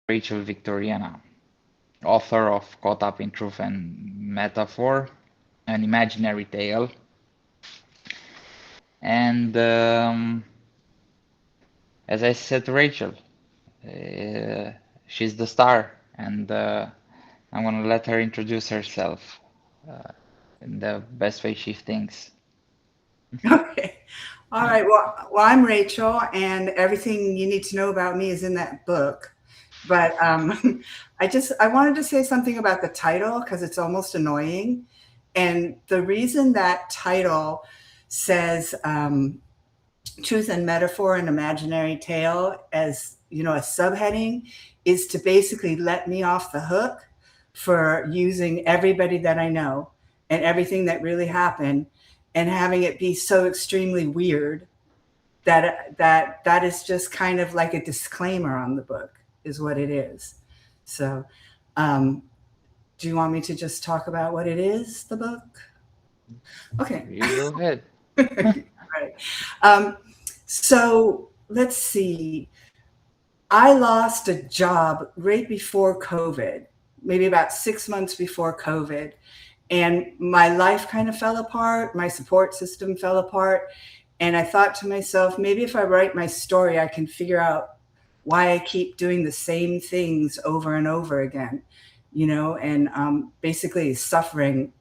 Rachel Victoriana, author of Caught Up in Truth and Metaphor, an imaginary tale. And as I said to Rachel, uh, she's the star, and I'm gonna let her introduce herself in the best way she thinks. Okay. All right. Well, I'm Rachel, and everything you need to know about me is in that book. But I wanted to say something about the title because it's almost annoying. And the reason that title says "Truth and Metaphor: An Imaginary Tale" as a subheading is to basically let me off the hook for using everybody that I know and everything that really happened and having it be so extremely weird that is just kind of like a disclaimer on the book is what it is. So, um, do you want me to just talk about what it is, the book? Okay. You go ahead. Right. Um, so let's see. I lost a job right before COVID, maybe about 6 months before COVID. And my life kind of fell apart. My support system fell apart. And I thought to myself, maybe if I write my story, I can figure out why I keep doing the same things over and over again, and basically suffering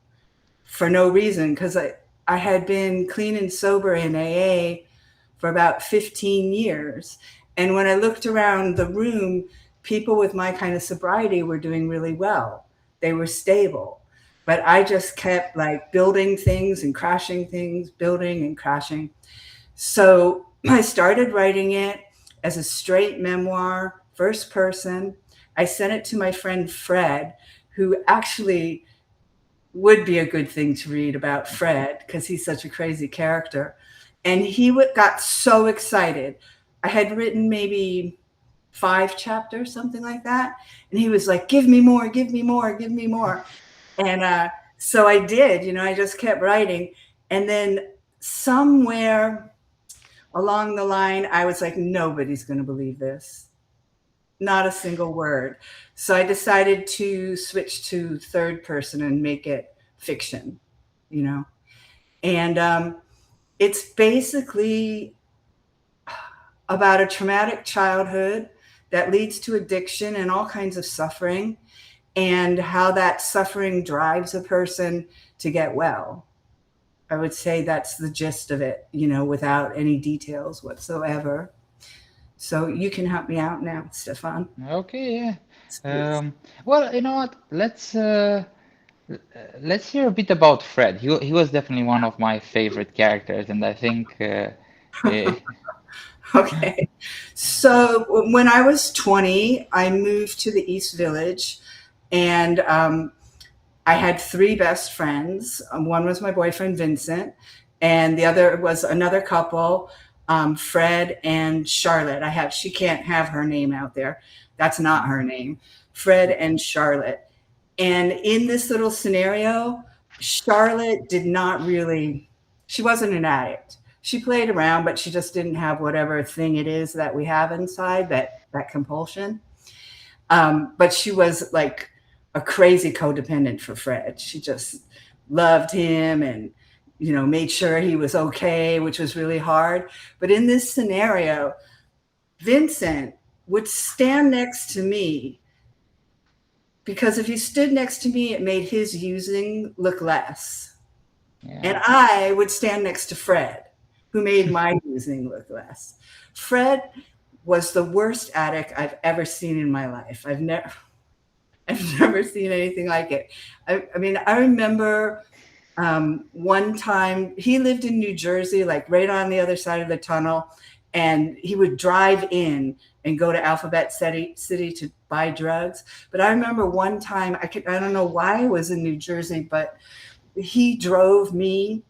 for no reason because I had been clean and sober in AA for about 15 years. And when I looked around the room, people with my kind of sobriety were doing really well. They were stable. But I just kept like building things and crashing things, building and crashing. So I started writing it as a straight memoir, first person. I sent it to my friend Fred, who actually would be a good thing to read about Fred because he's such a crazy character. And got so excited. I had written maybe 5 chapters, something like that. And he was like, give me more, give me more, give me more. And so I did, I just kept writing. And then somewhere along the line, I was like, nobody's going to believe this. Not a single word. So I decided to switch to third person and make it fiction, you know. And it's basically about a traumatic childhood that leads to addiction and all kinds of suffering, and how that suffering drives a person to get well. I would say that's the gist of it, without any details whatsoever. So you can help me out now, Stefan. Okay, yeah. Please. Well, you know what? Let's hear a bit about Fred. He was definitely one of my favorite characters, and I think eh, Okay. So when I was 20, I moved to the East Village, and I had 3 best friends. One was my boyfriend, Vincent, and the other was another couple, Fred and Charlotte. She can't have her name out there. That's not her name. Fred and Charlotte. And in this little scenario, Charlotte did not really, she wasn't an addict. She played around, but she just didn't have whatever thing it is that we have inside, that compulsion. But she was like a crazy codependent for Fred. She just loved him and, made sure he was okay, which was really hard. But in this scenario, Vincent would stand next to me because if he stood next to me, it made his using look less. yeah. And I would stand next to Fred, who made my using look less. Fred was the worst addict I've ever seen in my life. I've never seen anything like it. I mean, I remember one time he lived in New Jersey, like right on the other side of the tunnel, and he would drive in and go to Alphabet City to buy drugs. But I remember one time, I don't know why I was in New Jersey, but he drove me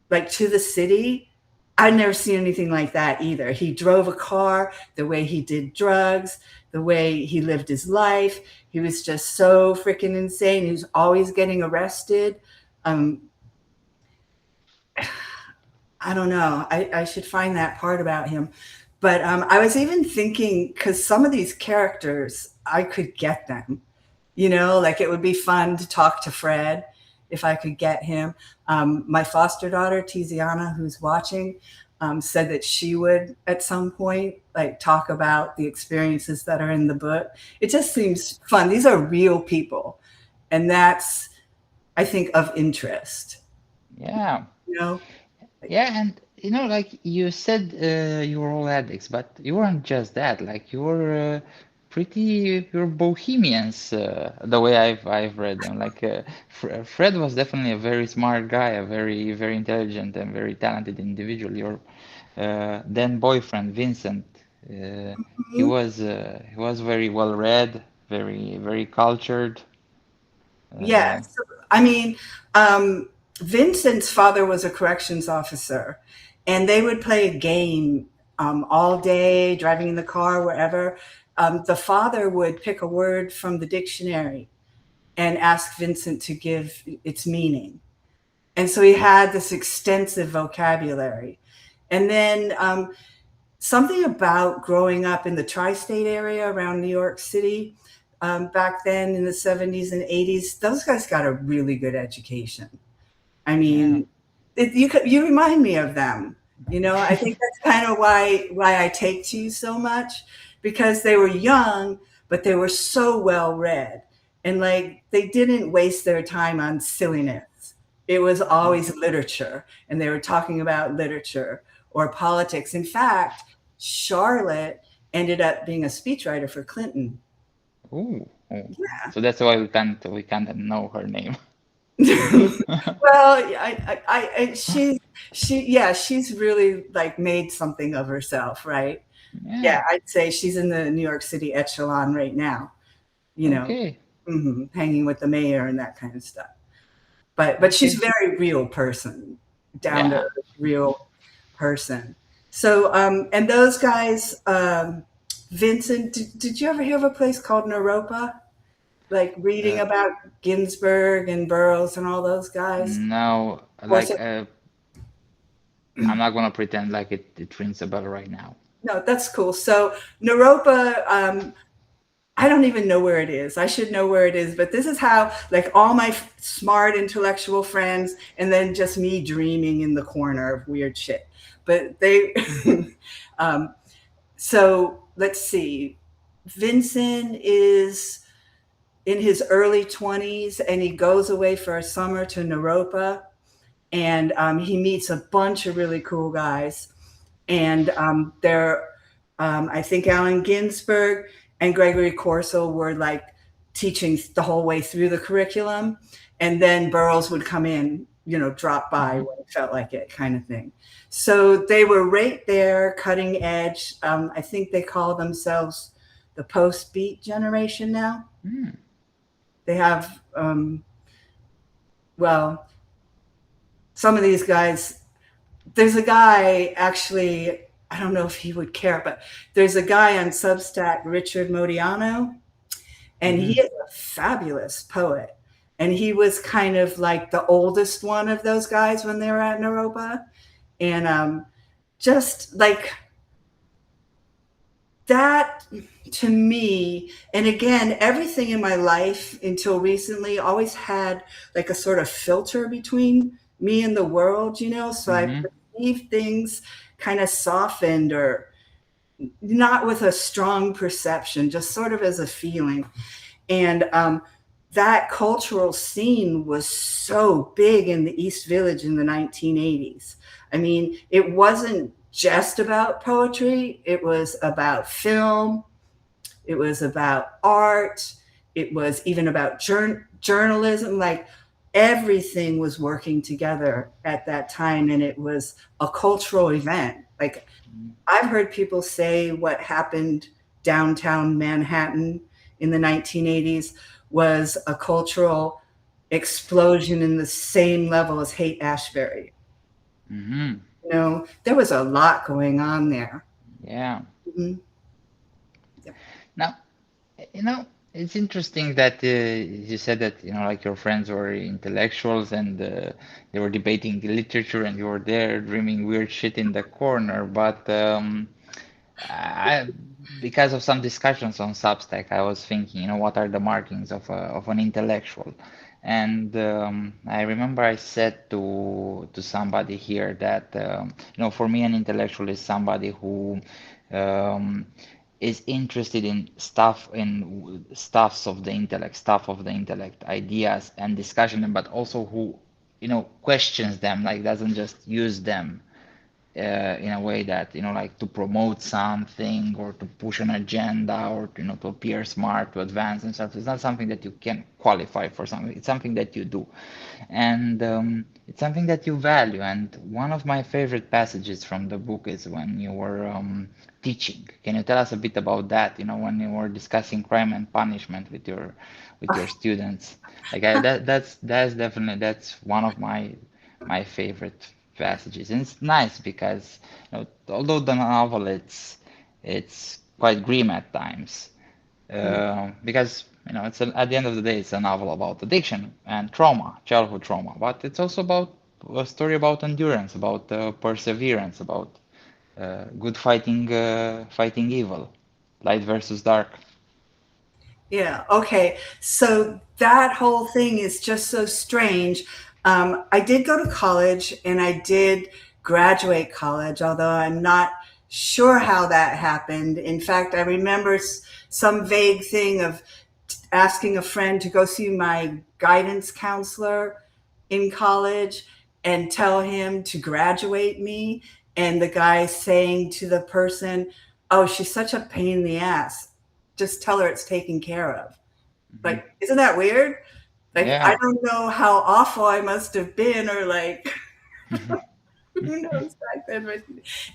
like to the city. I'd never seen anything like that either. He drove a car, the way he did drugs, the way he lived his life. He was just so freaking insane. He was always getting arrested. Um, I don't know. I should find that part about him. But I was even thinking, because some of these characters, I could get them. Like it would be fun to talk to Fred if I could get him. My foster daughter, Tiziana, who's watching, said that she would at some point like talk about the experiences that are in the book. It just seems fun. These are real people. And that's, I think, of interest. Yeah. You know? Yeah, and like you said, you were all addicts, but you weren't just that. Like you were you're bohemians, the way I've read them. Like Fred was definitely a very smart guy, a very intelligent and very talented individual. Your then boyfriend Vincent, Mhm. he was very well read, very cultured. Yeah. Uh, So, I mean, um, Vincent's father was a corrections officer, and they would play a game all day, driving in the car, wherever. The father would pick a word from the dictionary and ask Vincent to give its meaning. And so he had this extensive vocabulary. And then something about growing up in the tri state area around New York City back then in the 70s and 80s, those guys got a really good education. I yeah. mean, you remind me of them. I think that's kind of why I take to you so much, because they were young, but they were so well read, and like they didn't waste their time on silliness. It was always literature, and they were talking about literature or politics. In fact, Charlotte ended up being a speechwriter for Clinton. Ooh, ooh. So that's why we can't know her name. Well, yeah, she's really like made something of herself, right? Yeah, Yeah. I'd say she's in the New York City echelon right now, you know, Okay. hanging with the mayor and that kind of stuff. But she's a Okay. very real person, down to Yeah. earth, real person. So, and those guys, Vincent, did you ever hear of a place called Naropa? Like reading Uh, about Ginsburg and Burroughs and all those guys? no, Or like I'm not gonna pretend like it rings a bell right now. no, that's cool. So Naropa, I don't even know where it is. I should know where it is, but this is how like all my smart intellectual friends, and then just me dreaming in the corner of weird shit. But they, um, so let's see. Vincent is in his early 20s and he goes away for a summer to Naropa, and he meets a bunch of really cool guys. And I think Allen Ginsberg and Gregory Corso were like teaching the whole way through the curriculum. And then Burroughs would come in, drop by Hmm. when it felt like it, kind of thing. So they were right there, cutting edge. I think they call themselves the post beat generation now. Hmm. They have, well, some of these guys, there's a guy actually, I don't know if he would care, but there's a guy on Substack, Richard Modiano, and he Hmm. is a fabulous poet. And he was kind of like the oldest one of those guys when they were at Naropa. And just like that to me, and again, everything in my life until recently always had like a sort of filter between me and the world, so I Hmm. perceive things kind of softened, or not with a strong perception, just sort of as a feeling. And that cultural scene was so big in the East Village in the 1980s. I mean, it wasn't just about poetry, it was about film, it was about art, it was even about journalism. Like everything was working together at that time, and it was a cultural event. Like I've heard people say what happened downtown Manhattan in the 1980s was a cultural explosion in the same level as Haight Ashbury. Hmm. There was a lot going on there. Yeah. Mhm. Yeah. Now, it's interesting that you said that, like your friends were intellectuals and they were debating literature and you were there dreaming weird shit in the corner. But I, because of some discussions on Substack, I was thinking, what are the markings of an intellectual? And I remember I said to somebody here that for me an intellectual is somebody who um, is interested in stuffs of the intellect, ideas and discussion, but also who questions them, like doesn't just use them in a way that like to promote something or to push an agenda or to appear smart, to advance and stuff. It's not something that you can qualify for something. It's something that you do, and it's something that you value. And one of my favorite passages from the book is when you were teaching. Can you tell us a bit about that? When you were discussing crime and punishment with your students. Like that's definitely that's one of my favorite passages, and it's nice because although the novel it's quite grim at times, because at the end of the day it's a novel about addiction and trauma, childhood trauma, but it's also about a story about endurance, about perseverance, about good fighting evil, light versus dark. Yeah. Okay. So that whole thing is just so strange. I did go to college and I did graduate college, although I'm not sure how that happened. In fact, I remember some vague thing of asking a friend to go see my guidance counselor in college and tell him to graduate me. And the guy saying to the person, "Oh, she's such a pain in the ass. Just tell her it's taken care of." Hmm. Like, isn't that weird? Like, I Yeah. don't know how awful I must have been, or like, who knows back then. But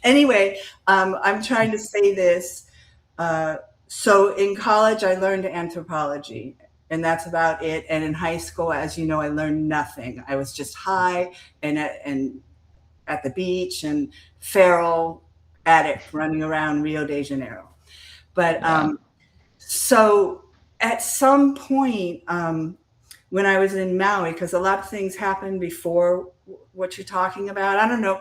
anyway, I'm trying to say this. Uh, so in college, I learned anthropology, and that's about it. And in high school, as you know, I learned nothing. I was just high and at the beach and feral addict running around Rio de Janeiro. But Yeah. so at some point, when I was in Maui, because a lot of things happened before what you're talking about. I don't know.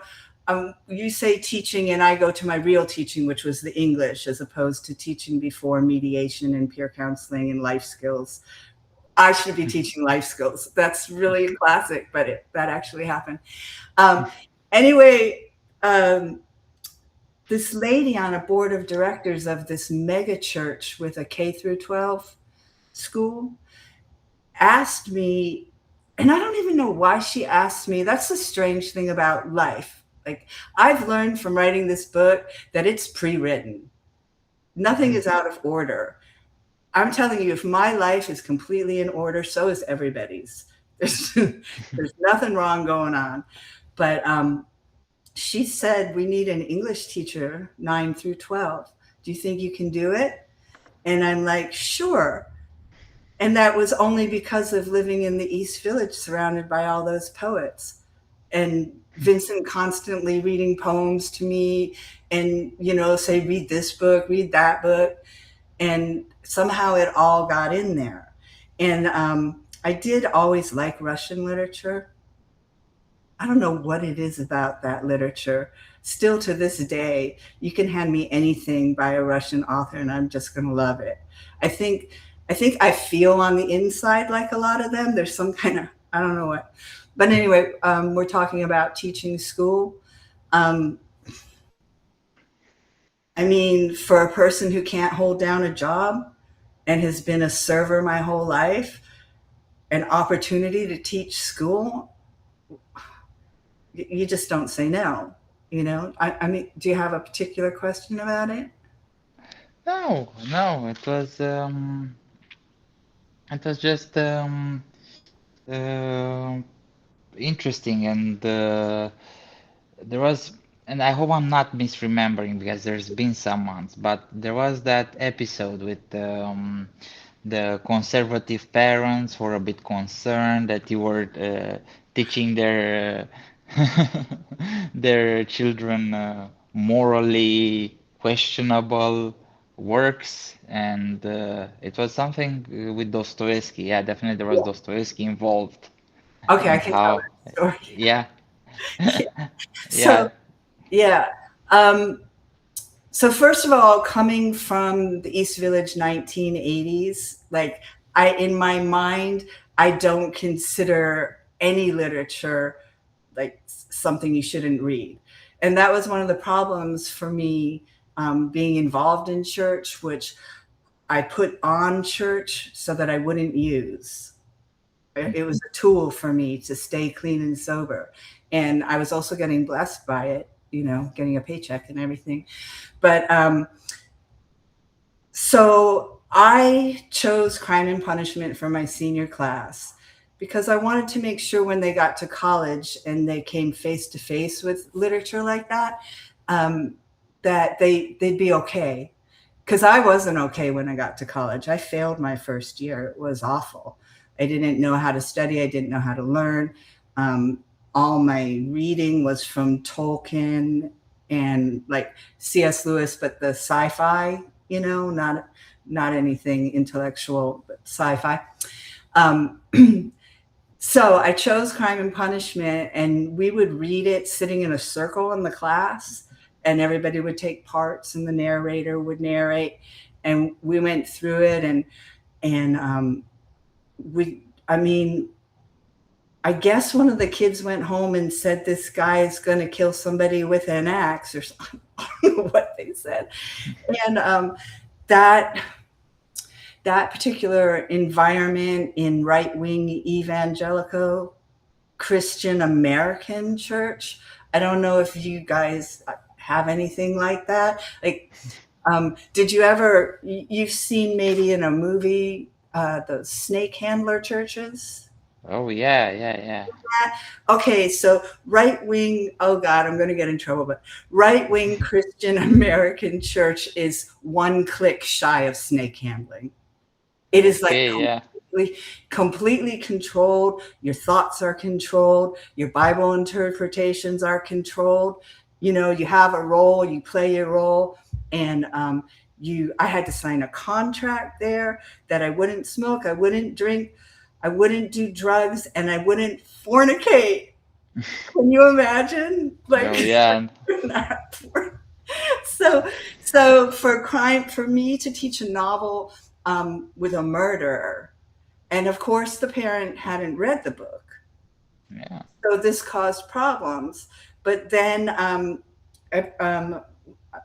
You say teaching, and I go to my real teaching, which was the English, as opposed to teaching before mediation and peer counseling and life skills. I should be teaching life skills. That's really a classic, but that actually happened. Um, anyway, um, this lady on a board of directors of this mega church with a K through 12 school asked me, and I don't even know why she asked me. That's the strange thing about life. Like, I've learned from writing this book that it's pre-written. Nothing is out of order. I'm telling you, if my life is completely in order, so is everybody's. There's nothing wrong going on. But she said, "We need an English teacher, 9 through 12. Do you think you can do it?" And I'm like, "Sure." And that was only because of living in the East Village surrounded by all those poets. And Vincent constantly reading poems to me and, say, "Read this book, read that book." And somehow it all got in there. And I did always like Russian literature. I don't know what it is about that literature. Still to this day, you can hand me anything by a Russian author and I'm just going to love it. I think I feel on the inside like a lot of them. There's some kind of, I don't know what. But anyway, we're talking about teaching school. Um, I mean, for a person who can't hold down a job and has been a server my whole life, an opportunity to teach school, you just don't say no. I mean, do you have a particular question about it? No, no, it was just uh, interesting, and there was, and I hope I'm not misremembering because there's been some months, but there was that episode with the conservative parents who were a bit concerned that you were teaching their children morally questionable works, and it was something with Dostoevsky. Yeah, definitely there was Yeah. Dostoevsky involved, Okay, I and can tell how, that story. yeah, Yeah. So, yeah. yeah. Um, So first of all, coming from the East Village 1980s, like in my mind, I don't consider any literature like something you shouldn't read. And that was one of the problems for me, being involved in church, which I put on church so that I wouldn't use. It was a tool for me to stay clean and sober. And I was also getting blessed by it, getting a paycheck and everything. But so I chose Crime and Punishment for my senior class because I wanted to make sure when they got to college and they came face to face with literature like that, um, that they'd be okay. Because I wasn't okay when I got to college. I failed my first year. It was awful. I didn't know how to study. I didn't know how to learn. Um, all my reading was from Tolkien and like C.S. Lewis, but the sci-fi, not anything intellectual, but sci-fi. Um, so I chose Crime and Punishment, and we would read it sitting in a circle in the class, and everybody would take parts, and the narrator would narrate, and we went through it, and I mean, I guess one of the kids went home and said this guy is going to kill somebody with an axe or something. I don't know what they said, and that that particular environment in right wing evangelical Christian American church. I don't know if you guys have anything like that. Like, did you ever? You've seen maybe in a movie the snake handler churches. Oh yeah, yeah, yeah. Okay, so right wing, oh God, I'm going to get in trouble, but right wing Christian American church is one click shy of snake handling. It is like Okay, yeah. completely controlled. Your thoughts are controlled. Your Bible interpretations are controlled. You have a role, you play your role. And I had to sign a contract there that I wouldn't smoke, I wouldn't drink, I wouldn't do drugs, and I wouldn't fornicate. Can you imagine? Oh Like, yeah. so for me to teach a novel with a murderer, and of course the parent hadn't read the book, Yeah. so this caused problems. But then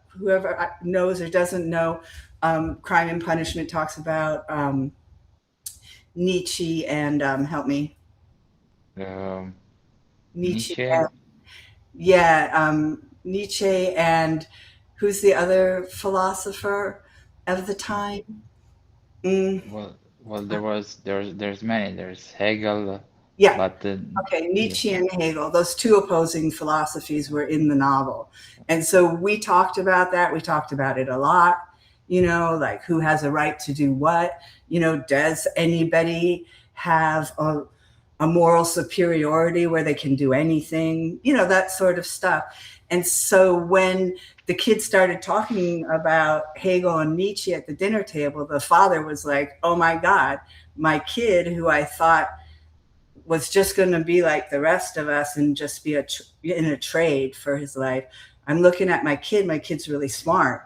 whoever knows or doesn't know, Crime and Punishment talks about Nietzsche and help me, Um, Nietzsche. Nietzsche. Yeah, Nietzsche and who's the other philosopher of the time? Mm, Well, there's many. There's Hegel, yeah, but okay, yeah, Nietzsche and Hegel, those two opposing philosophies were in the novel. And so we talked about that. We talked about it a lot, like who has a right to do what? Does anybody have a moral superiority where they can do anything? That sort of stuff. And so when the kids started talking about Hegel and Nietzsche at the dinner table, the father was like, oh my God, my kid, who I thought was just going to be like the rest of us and just be in a trade for his life. I'm looking at my kid. My kid's really smart.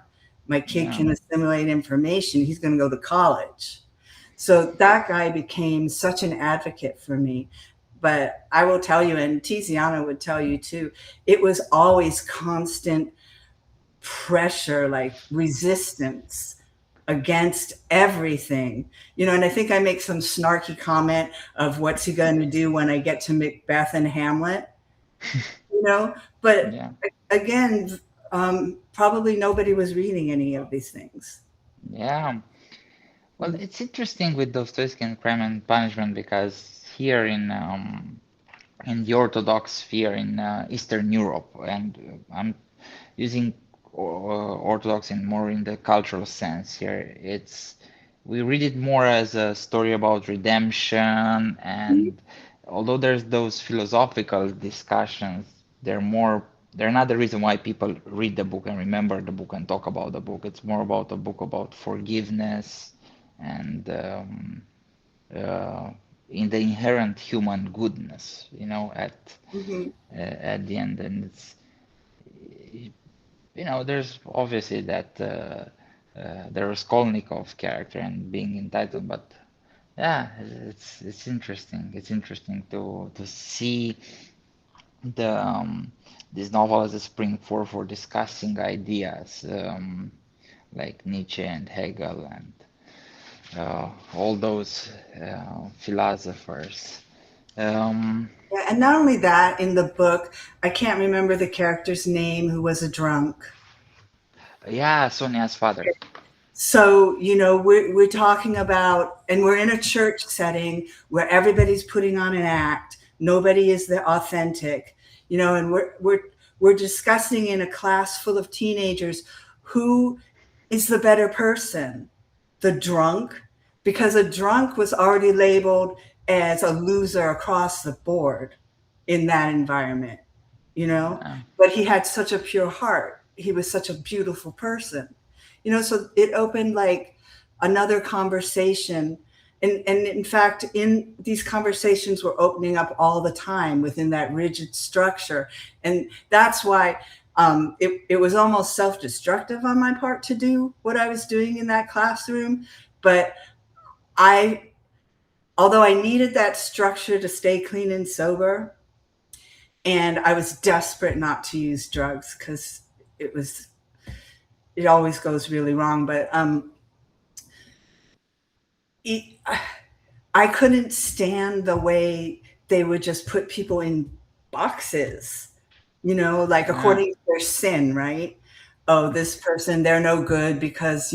My kid yeah, can assimilate information. He's going to go to college. So that guy became such an advocate for me. But I will tell you, and Tiziana would tell you too, it was always constant pressure, like resistance against everything, and I think I make some snarky comment of what's he going to do when I get to Macbeth and Hamlet, but yeah, again, probably nobody was reading any of these things. yeah. Well, it's interesting with Dostoevsky and Crime and Punishment because here in the Orthodox sphere in Eastern Europe, and I'm using Orthodox in more in the cultural sense here. We read it more as a story about redemption, and although there's those philosophical discussions, they're not the reason why people read the book and remember the book and talk about the book. It's more about a book about forgiveness and uh, in the inherent human goodness, Mm-hmm. at the end, and there's obviously that the Raskolnikov character and being entitled, but yeah, it's interesting. It's interesting to see the this novel as a spring for discussing ideas like Nietzsche and Hegel and all those philosophers. Um, Yeah, and not only that, in the book, I can't remember the character's name who was a drunk. yeah, Sonia's father. So, we're talking about, and we're in a church setting where everybody's putting on an act. Nobody is the authentic, and we're discussing in a class full of teenagers who is the better person, the drunk, because a drunk was already labeled as a loser across the board in that environment, you know, Yeah. but he had such a pure heart. He was such a beautiful person, so it opened like another conversation. And in fact, in these conversations were opening up all the time within that rigid structure. And that's why it was almost self-destructive on my part to do what I was doing in that classroom. But I, although I needed that structure to stay clean and sober, and I was desperate not to use drugs because it was it always goes really wrong. But it, I couldn't stand the way they would just put people in boxes, like Yeah. according to their sin, right? Oh, this person, they're no good because,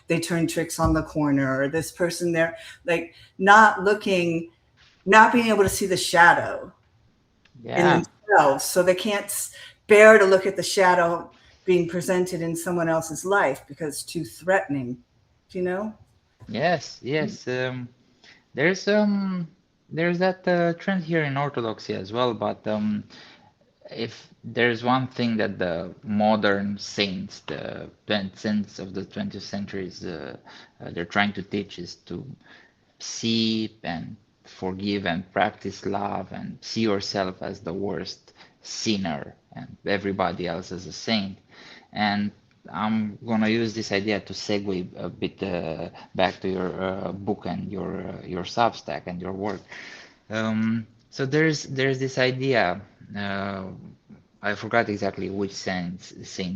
they turn tricks on the corner, or this person, they're like not being able to see the shadow in Yeah. themselves. So they can't bear to look at the shadow being presented in someone else's life because it's too threatening, you know? Yes. Yes. There's there's that trend here in Orthodoxy as well, but if there's one thing that the modern saints, the saints of the 20th century, they're trying to teach is to see and forgive and practice love and see yourself as the worst sinner and everybody else as a saint. And I'm gonna use this idea to segue a bit back to your book and your Substack and your work. So there's this idea. Uh, I forgot exactly which saint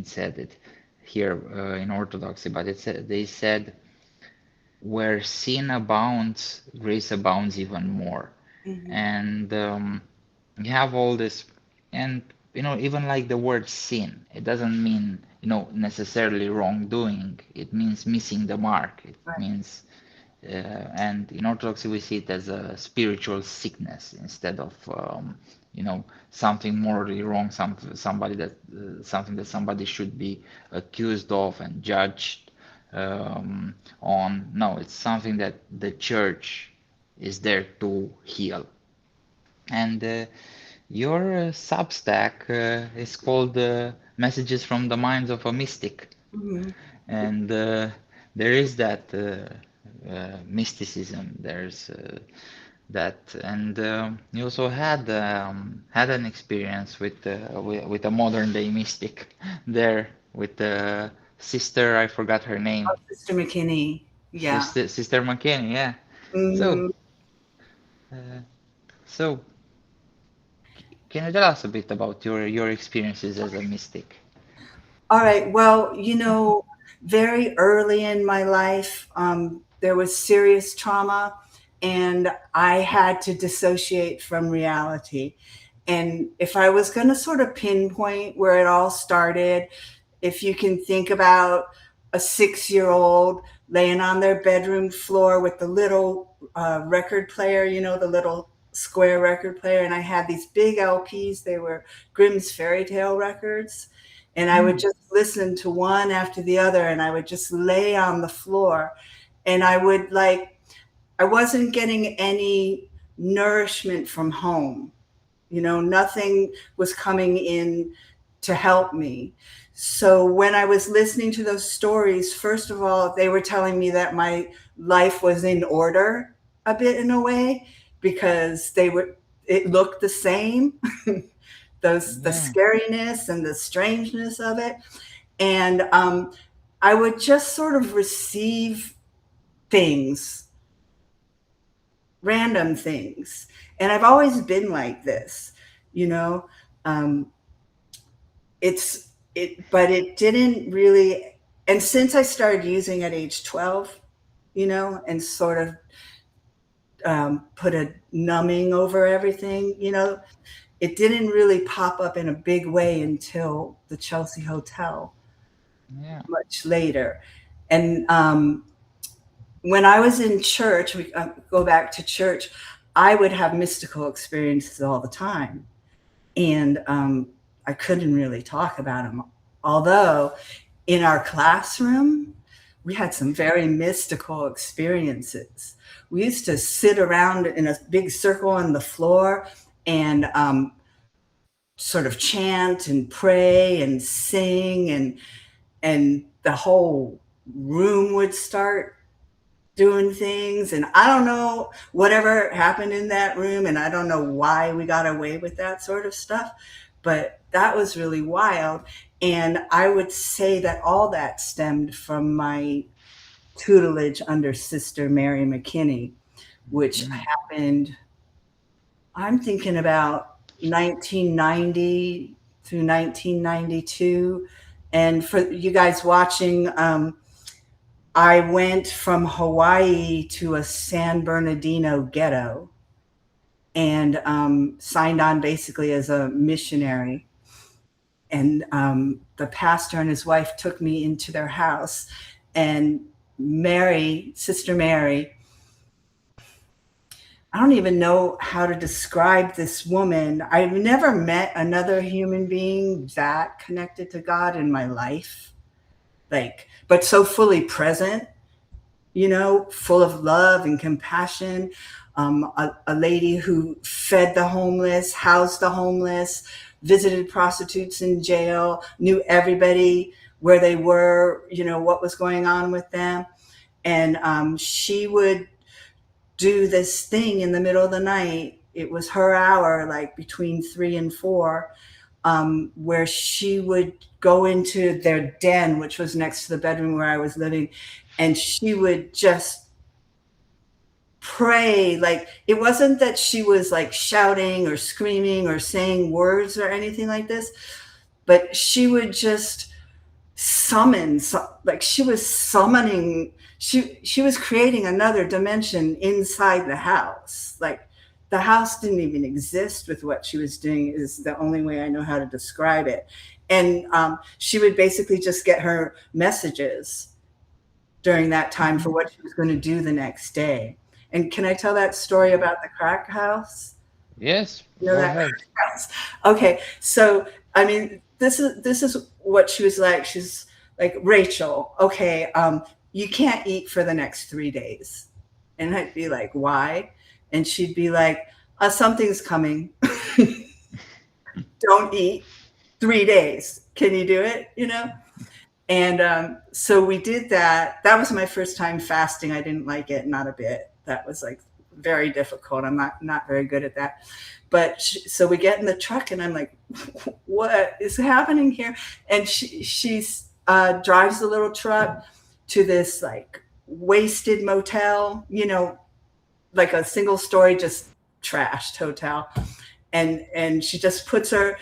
said it here in Orthodoxy, but they said where sin abounds, grace abounds even more. Hmm. And you have all this, and even like the word sin, it doesn't mean necessarily wrongdoing. It means missing the mark. It Right. means and in Orthodoxy, we see it as a spiritual sickness instead of, something morally wrong, something that somebody should be accused of and judged on. No, it's something that the church is there to heal. And your Substack is called Messages from the Minds of a Mystic. Hmm. And there is that mysticism. There's that, and you also had an experience with a modern day mystic there with sister. I forgot her name. Oh, Sister McKinney. Yeah. Sister McKinney. Yeah. So, Hmm. uh, so can you tell us a bit about your experiences as a mystic? All right. Well, very early in my life, there was serious trauma, and I had to dissociate from reality. And if I was going to sort of pinpoint where it all started, if you can think about a 6 year old laying on their bedroom floor with the little record player, the little square record player. And I had these big LPs, they were Grimm's fairy tale records. And I would Mm, just listen to one after the other, and I would just lay on the floor. And I wasn't getting any nourishment from home. Nothing was coming in to help me. So when I was listening to those stories, first of all, they were telling me that my life was in order a bit in a way because it looked the same. The yeah. scariness and the strangeness of it. And I would just sort of receive things, random things. And I've always been like this, you know. Um, but it didn't really. And since I started using at age 12, and sort of put a numbing over everything, it didn't really pop up in a big way until the Chelsea Hotel Yeah. much later. And when I was in church, we go back to church, I would have mystical experiences all the time. And I couldn't really talk about them. Although in our classroom, we had some very mystical experiences. We used to sit around in a big circle on the floor and sort of chant and pray and sing, and the whole room would start doing things. And I don't know whatever happened in that room, and I don't know why we got away with that sort of stuff, but that was really wild. And I would say that all that stemmed from my tutelage under Sister Mary McKinney, which Mm. happened, I'm thinking about 1990 through 1992. And for you guys watching, I went from Hawaii to a San Bernardino ghetto and signed on basically as a missionary. And the pastor and his wife took me into their house. And Mary, Sister Mary, I don't even know how to describe this woman. I've never met another human being that connected to God in my life, but so fully present, full of love and compassion. A lady who fed the homeless, housed the homeless, visited prostitutes in jail, knew everybody where they were, what was going on with them. And she would do this thing in the middle of the night. It was her hour, like between 3 and 4, where she would go into their den, which was next to the bedroom where I was living, and she would just pray. Like, it wasn't that she was like shouting or screaming or saying words or anything like this, but she would just summon, like she was summoning, she was creating another dimension inside the house. Like, the house didn't even exist with what she was doing, is the only way I know how to describe it. And she would basically just get her messages during that time for what she was going to do the next day. And can I tell that story about the crack house? Yes, You know go that ahead. crack house? Okay, so I mean, this is what she was like. She's like, Rachel, okay, you can't eat for the next 3 days. And I'd be like, why? And she'd be like, something's coming. Don't eat 3 days. Can you do it? And so we did that. That was my first time fasting. I didn't like it, not a bit. That was like very difficult. I'm not very good at that. But so we get in the truck, and I'm like, what is happening here? And she drives the little truck to this like wasted motel, like a single story, just trashed hotel. And she just puts her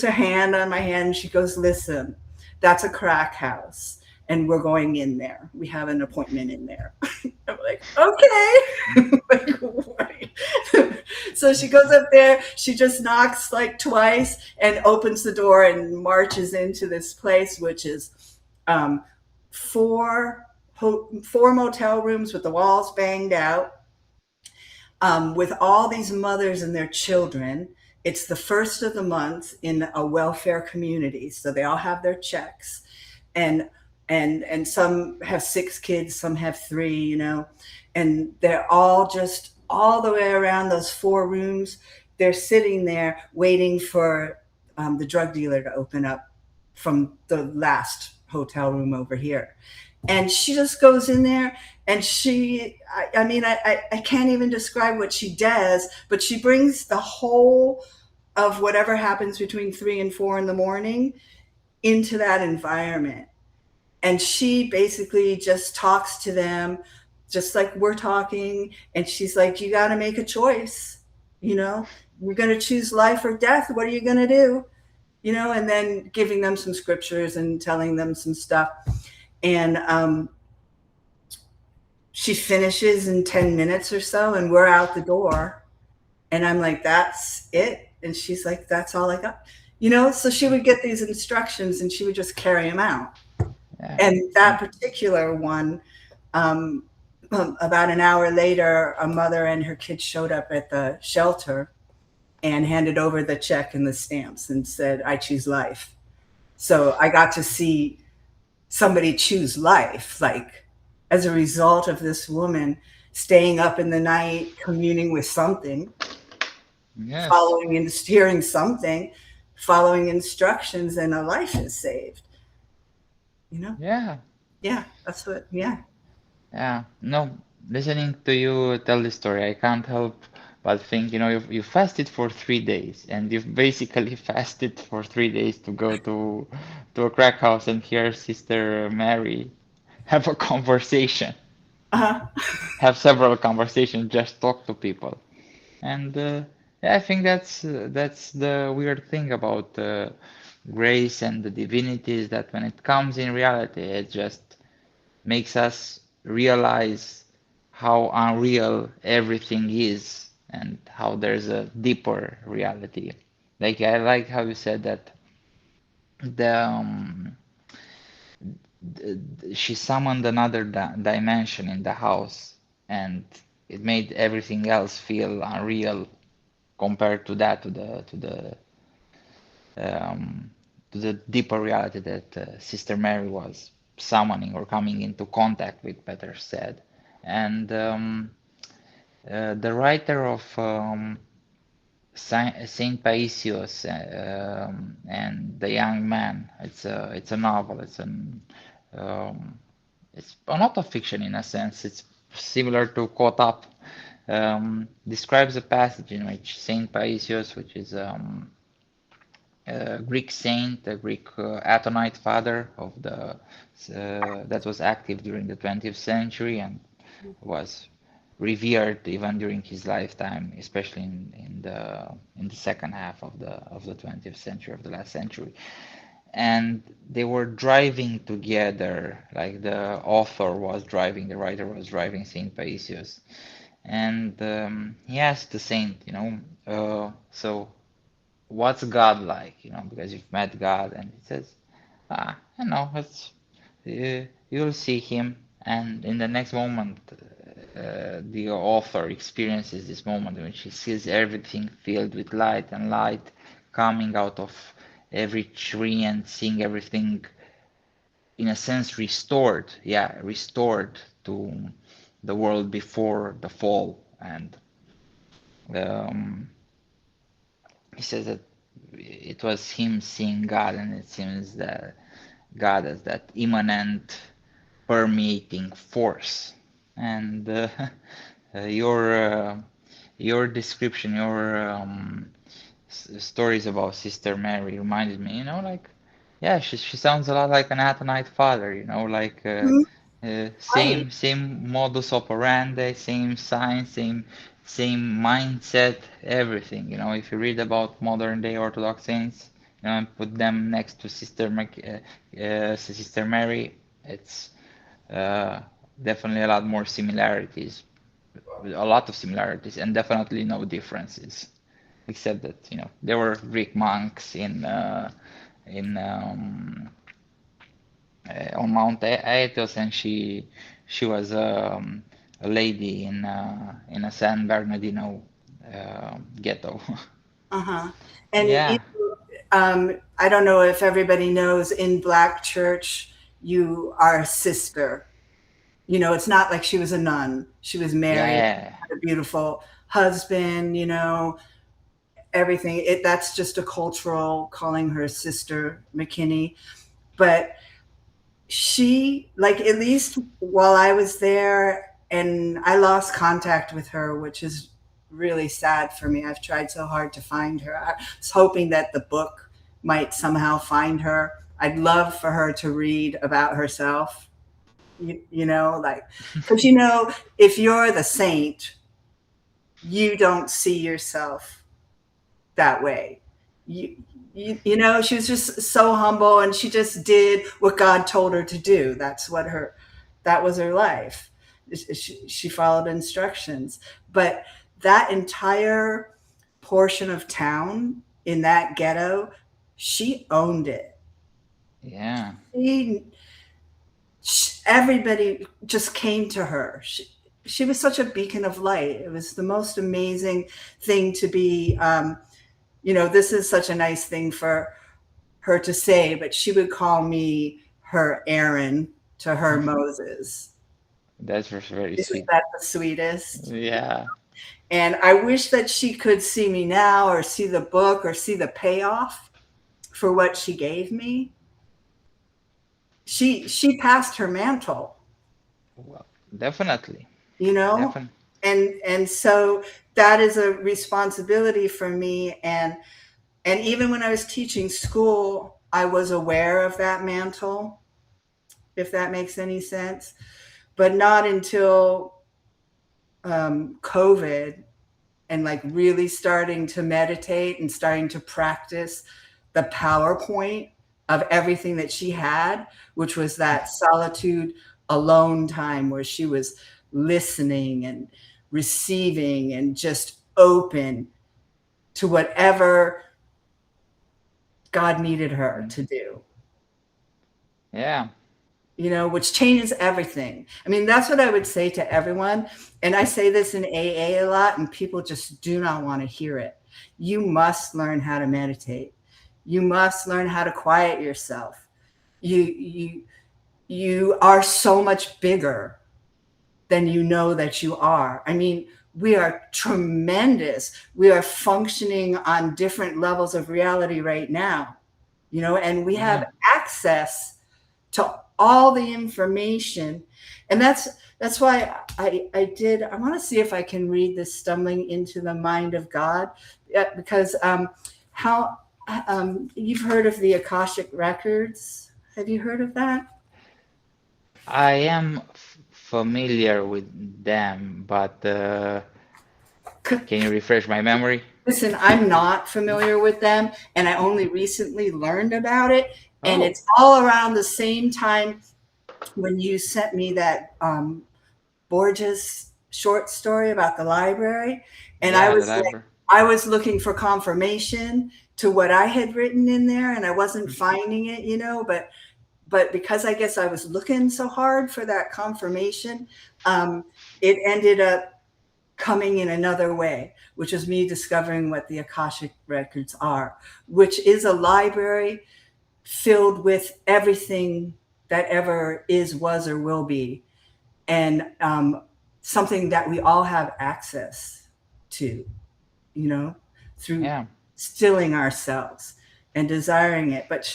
hand on my hand, and she goes, listen, that's a crack house, and we're going in there. We have an appointment in there. I'm like, okay. Like, what? So she goes up there, she just knocks like twice and opens the door and marches into this place, which is four motel rooms with the walls banged out, with all these mothers and their children. It's the first of the month in a welfare community, so they all have their checks, and some have 6 kids, some have 3, and they're all just all the way around those 4 rooms. They're sitting there waiting for the drug dealer to open up from the last hotel room over here. And she just goes in there, and I can't even describe what she does, but she brings the whole of whatever happens between 3 and 4 in the morning into that environment. And she basically just talks to them just like we're talking. And she's like, you got to make a choice. You know, you're going to choose life or death. What are you going to do? You know, and then giving them some scriptures and telling them some stuff. And she finishes in 10 minutes or so, and we're out the door. And I'm like, that's it. And she's like, that's all I got. You know, so she would get these instructions and she would just carry them out. Yeah. And Mm. that particular one, um, about an hour later, a mother and her kids showed up at the shelter and handed over the check and the stamps and said, I choose life. So I got to see somebody choose life, like as a result of this woman staying up in the night, communing with something, Yes. following and hearing something, following instructions, and a life is saved. You know? Yeah. Yeah, that's what, yeah. Yeah. No, listening to you tell this story, I can't help but think, you fasted for 3 days, and you've basically fasted for 3 days to go to a crack house and hear Sister Mary have a conversation, Uh-huh. have several conversations, just talk to people. And yeah, I think that's the weird thing about grace and the divinity is that when it comes in reality, it just makes us realize how unreal everything is and how there's a deeper reality. Like I like how you said that the she summoned another dimension in the house and it made everything else feel unreal compared to that um, to the deeper reality that Sister Mary was summoning or coming into contact with, better said. And the writer of Saint Paisios and the Young Man. It's a novel. Um, it's not a fiction in a sense. It's similar to Caught Up. Describes a passage in which Saint Paisios, which is a Greek saint, a Greek Atonite father of the that was active during the 20th century and was revered even during his lifetime, especially in the second half of the 20th century, of the last century. And they were driving together, like the author was driving, the writer was driving Saint Paisios, and he asked the saint, so what's God like? Because you've met God, and he says, it's you'll see him, and in the next moment, the author experiences this moment when she sees everything filled with light and light coming out of every tree and seeing everything, in a sense, restored. Yeah, restored to the world before the fall. And um, he says that it was him seeing God, and it seems that God as that immanent, permeating force. And your your description, your stories about Sister Mary reminded me, yeah, she sounds a lot like an Atonite father, like Mhm. Right. same modus operandi, same signs, same mindset, everything. If you read about modern day Orthodox saints, and put them next to Sister Mary, it's uh, definitely a lot more similarities, a lot of similarities, and definitely no differences, except that there were Greek monks in on Mount Athos, and she was a lady in a San Bernardino ghetto. Uh-huh. And Yeah, I don't know if everybody knows, in Black church, you are a sister. You know, it's not like she was a nun. She was married, yeah, had a beautiful husband, you know, everything. That's just a cultural calling her Sister McKinney. But she, like, at least while I was there, and I lost contact with her, which is really sad for me. I've tried so hard to find her. I was hoping that the book might somehow find her. I'd love for her to read about herself. You know, like, because if you're the saint, you don't see yourself that way. You, she was just so humble, and she just did what God told her to do. That was her life. She followed instructions. But that entire portion of town in that ghetto, she owned it. Yeah. She, everybody just came to her. She was such a beacon of light. It was the most amazing thing to be. This is such a nice thing for her to say, but she would call me her Aaron to her Moses. That's very Isn't sweet. that the sweetest? Yeah. And I wish that she could see me now, or see the book, or see the payoff for what she gave me. She passed her mantle, Well, definitely. you know? Definitely. And so that is a responsibility for me. And even when I was teaching school, I was aware of that mantle, if that makes any sense. But not until COVID, and like really starting to meditate and starting to practice the PowerPoint of everything that she had, which was that solitude alone time where she was listening and receiving and just open to whatever God needed her to do. Yeah. Which changes everything. I mean, that's what I would say to everyone. And I say this in AA a lot, and people just do not want to hear it. You must learn how to meditate. You must learn how to quiet yourself. You are so much bigger than you know that you are. I mean, we are tremendous. We are functioning on different levels of reality right now, and we have access to all the information. And that's why I want to see if I can read this Stumbling into the Mind of God, because you've heard of the Akashic Records. Have you heard of that? I am familiar with them, but can you refresh my memory? Listen, I'm not familiar with them, and I only recently learned about it. And it's all around the same time when you sent me that Borges short story about the library. And Yeah, the library. I was looking for confirmation to what I had written in there, and I wasn't finding it, but because I guess I was looking so hard for that confirmation, it ended up coming in another way, which is me discovering what the Akashic Records are, which is a library filled with everything that ever is, was, or will be, and something that we all have access to, through stilling ourselves and desiring it. But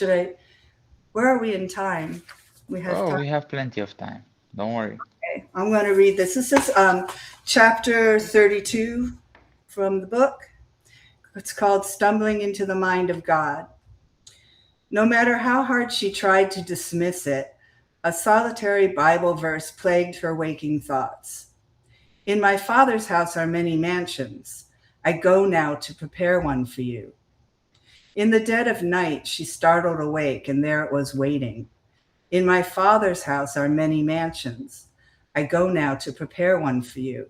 where are we in time? We have plenty of time. Don't worry. Okay, I'm going to read this. This is chapter 32 from the book. It's called Stumbling into the Mind of God. No matter how hard she tried to dismiss it, a solitary Bible verse plagued her waking thoughts. In my Father's house are many mansions. I go now to prepare one for you. In the dead of night, she startled awake, and there it was waiting. In my Father's house are many mansions. I go now to prepare one for you.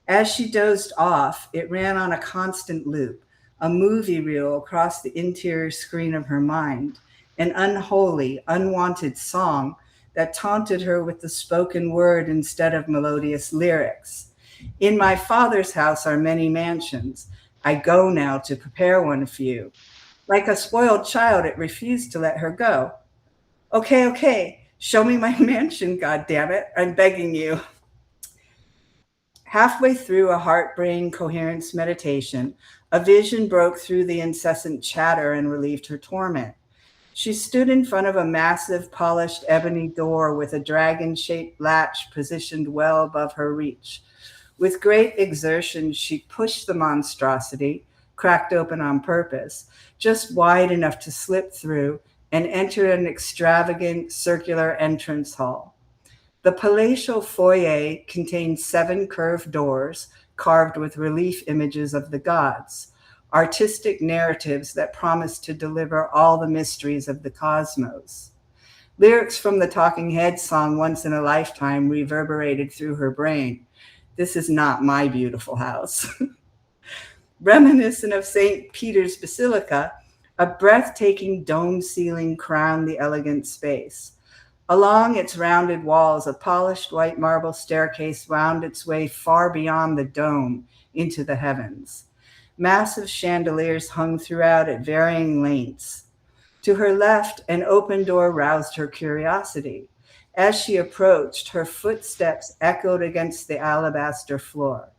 As she dozed off, it ran on a constant loop, a movie reel across the interior screen of her mind, an unholy, unwanted song that taunted her with the spoken word instead of melodious lyrics. In my Father's house are many mansions. I go now to prepare one for you. Like a spoiled child, it refused to let her go. Okay, show me my mansion, goddammit. I'm begging you. Halfway through a heart-brain coherence meditation, a vision broke through the incessant chatter and relieved her torment. She stood in front of a massive, polished ebony door with a dragon-shaped latch positioned well above her reach. With great exertion, she pushed the monstrosity, cracked open on purpose, just wide enough to slip through, and entered an extravagant circular entrance hall. The palatial foyer contained 7 curved doors carved with relief images of the gods, artistic narratives that promised to deliver all the mysteries of the cosmos. Lyrics from the Talking Heads song Once in a Lifetime reverberated through her brain. This is not my beautiful house. Reminiscent of St. Peter's Basilica, a breathtaking dome ceiling crowned the elegant space. Along its rounded walls, a polished white marble staircase wound its way far beyond the dome into the heavens. Massive chandeliers hung throughout at varying lengths. To her left, an open door roused her curiosity. As she approached, her footsteps echoed against the alabaster floor.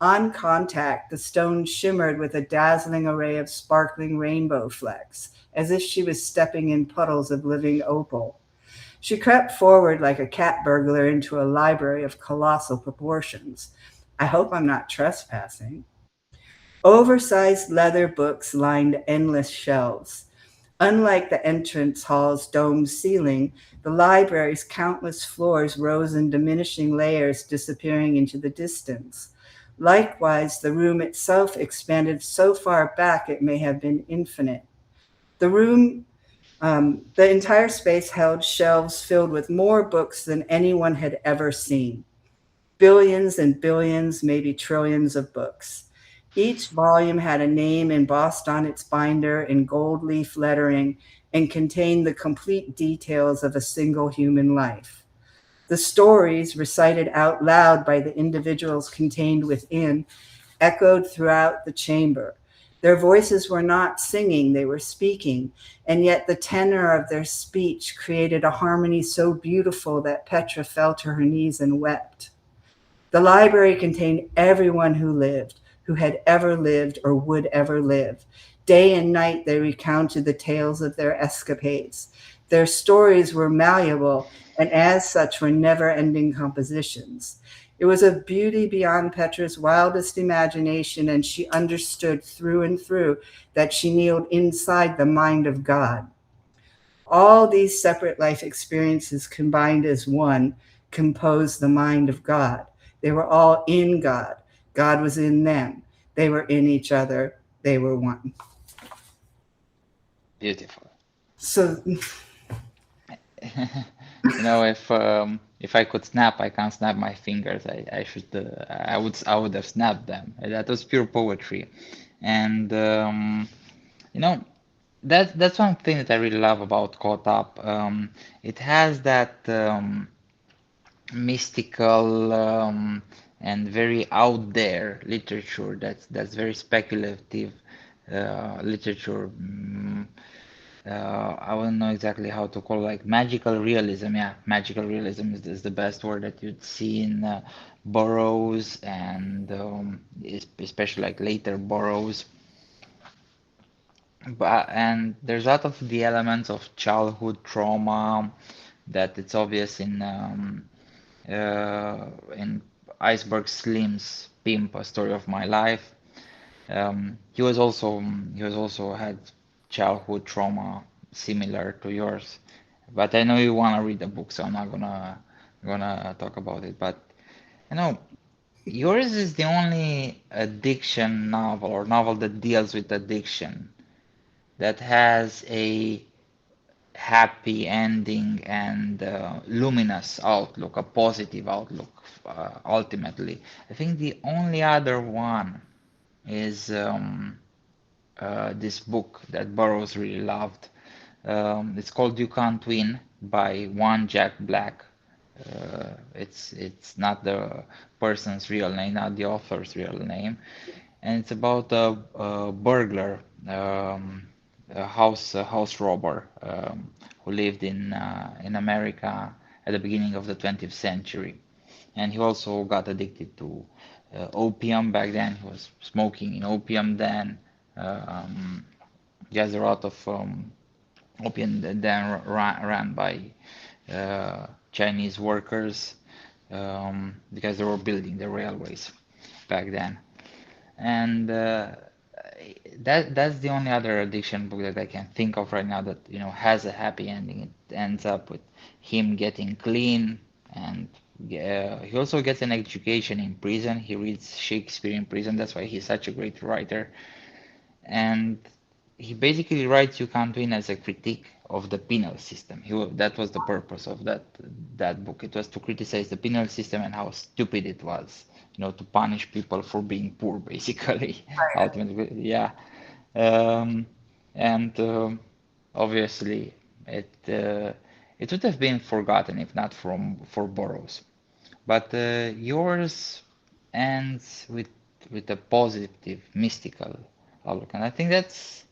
On contact, the stone shimmered with a dazzling array of sparkling rainbow flecks, as if she was stepping in puddles of living opal. She crept forward like a cat burglar into a library of colossal proportions. I hope I'm not trespassing. Oversized leather books lined endless shelves. Unlike the entrance hall's domed ceiling, the library's countless floors rose in diminishing layers, disappearing into the distance. Likewise, the room itself expanded so far back it may have been infinite. The room, the entire space held shelves filled with more books than anyone had ever seen. Billions and billions, maybe trillions of books. Each volume had a name embossed on its binder in gold leaf lettering and contained the complete details of a single human life. The stories, recited out loud by the individuals contained within, echoed throughout the chamber. Their voices were not singing, they were speaking, and yet the tenor of their speech created a harmony so beautiful that Petra fell to her knees and wept. The library contained everyone who lived, who had ever lived or would ever live. Day and night they recounted the tales of their escapades. Their stories were malleable and as such were never-ending compositions. It was a beauty beyond Petra's wildest imagination, and she understood through and through that she kneeled inside the mind of God. All these separate life experiences combined as one composed the mind of God. They were all in God. God was in them. They were in each other. They were one. Beautiful. So, If I could snap, I can't snap my fingers. I should I would have snapped them. That was pure poetry, and you know that's one thing that I really love about Caught Up. It has that mystical and very out there literature. That's very speculative literature. I wouldn't know exactly how to call like magical realism. Yeah, magical realism is the best word that you'd see in Burroughs and especially like later Burroughs. But and there's a lot of the elements of childhood trauma that it's obvious in Iceberg Slim's Pimp, A Story of My Life. He was also had childhood trauma similar to yours. But I know you want to read the book, so I'm not gonna talk about it. But you know, yours is the only addiction novel or novel that deals with addiction that has a happy ending and luminous outlook, a positive outlook, ultimately. I think the only other one is this book that Burroughs really loved. It's called You Can't Win by one Jack Black. It's not the person's real name, not the author's real name, and it's about a burglar, a house robber who lived in America at the beginning of the 20th century, and he also got addicted to opium back then. He was smoking in opium then. Um, he has a lot of opium that then ran by Chinese workers because they were building the railways back then. And that's the only other addiction book that I can think of right now that, has a happy ending. It ends up with him getting clean, and he also gets an education in prison. He reads Shakespeare in prison. That's why he's such a great writer. And he basically writes You Can't Win as a critique of the penal system. That was the purpose of that book. It was to criticize the penal system and how stupid it was, to punish people for being poor, basically. Ultimately, yeah. Um, and obviously, it would have been forgotten if not for Burroughs. But yours ends with a positive, mystical outlook, and I think that's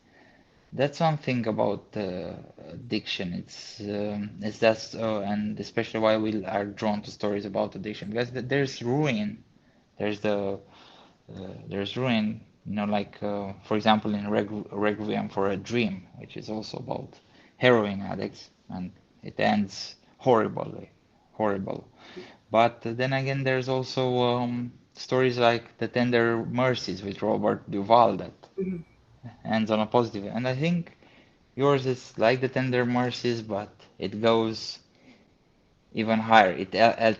one thing about addiction. It's that, and especially why we are drawn to stories about addiction, because there's ruin. There's there's ruin. Like for example, in Requiem for a Dream, which is also about heroin addicts, and it ends horribly, horrible. But then again, there's also stories like The Tender Mercies with Robert Duvall that Mhm. ends on a positive. And I think yours is like The Tender Mercies, but it goes even higher. It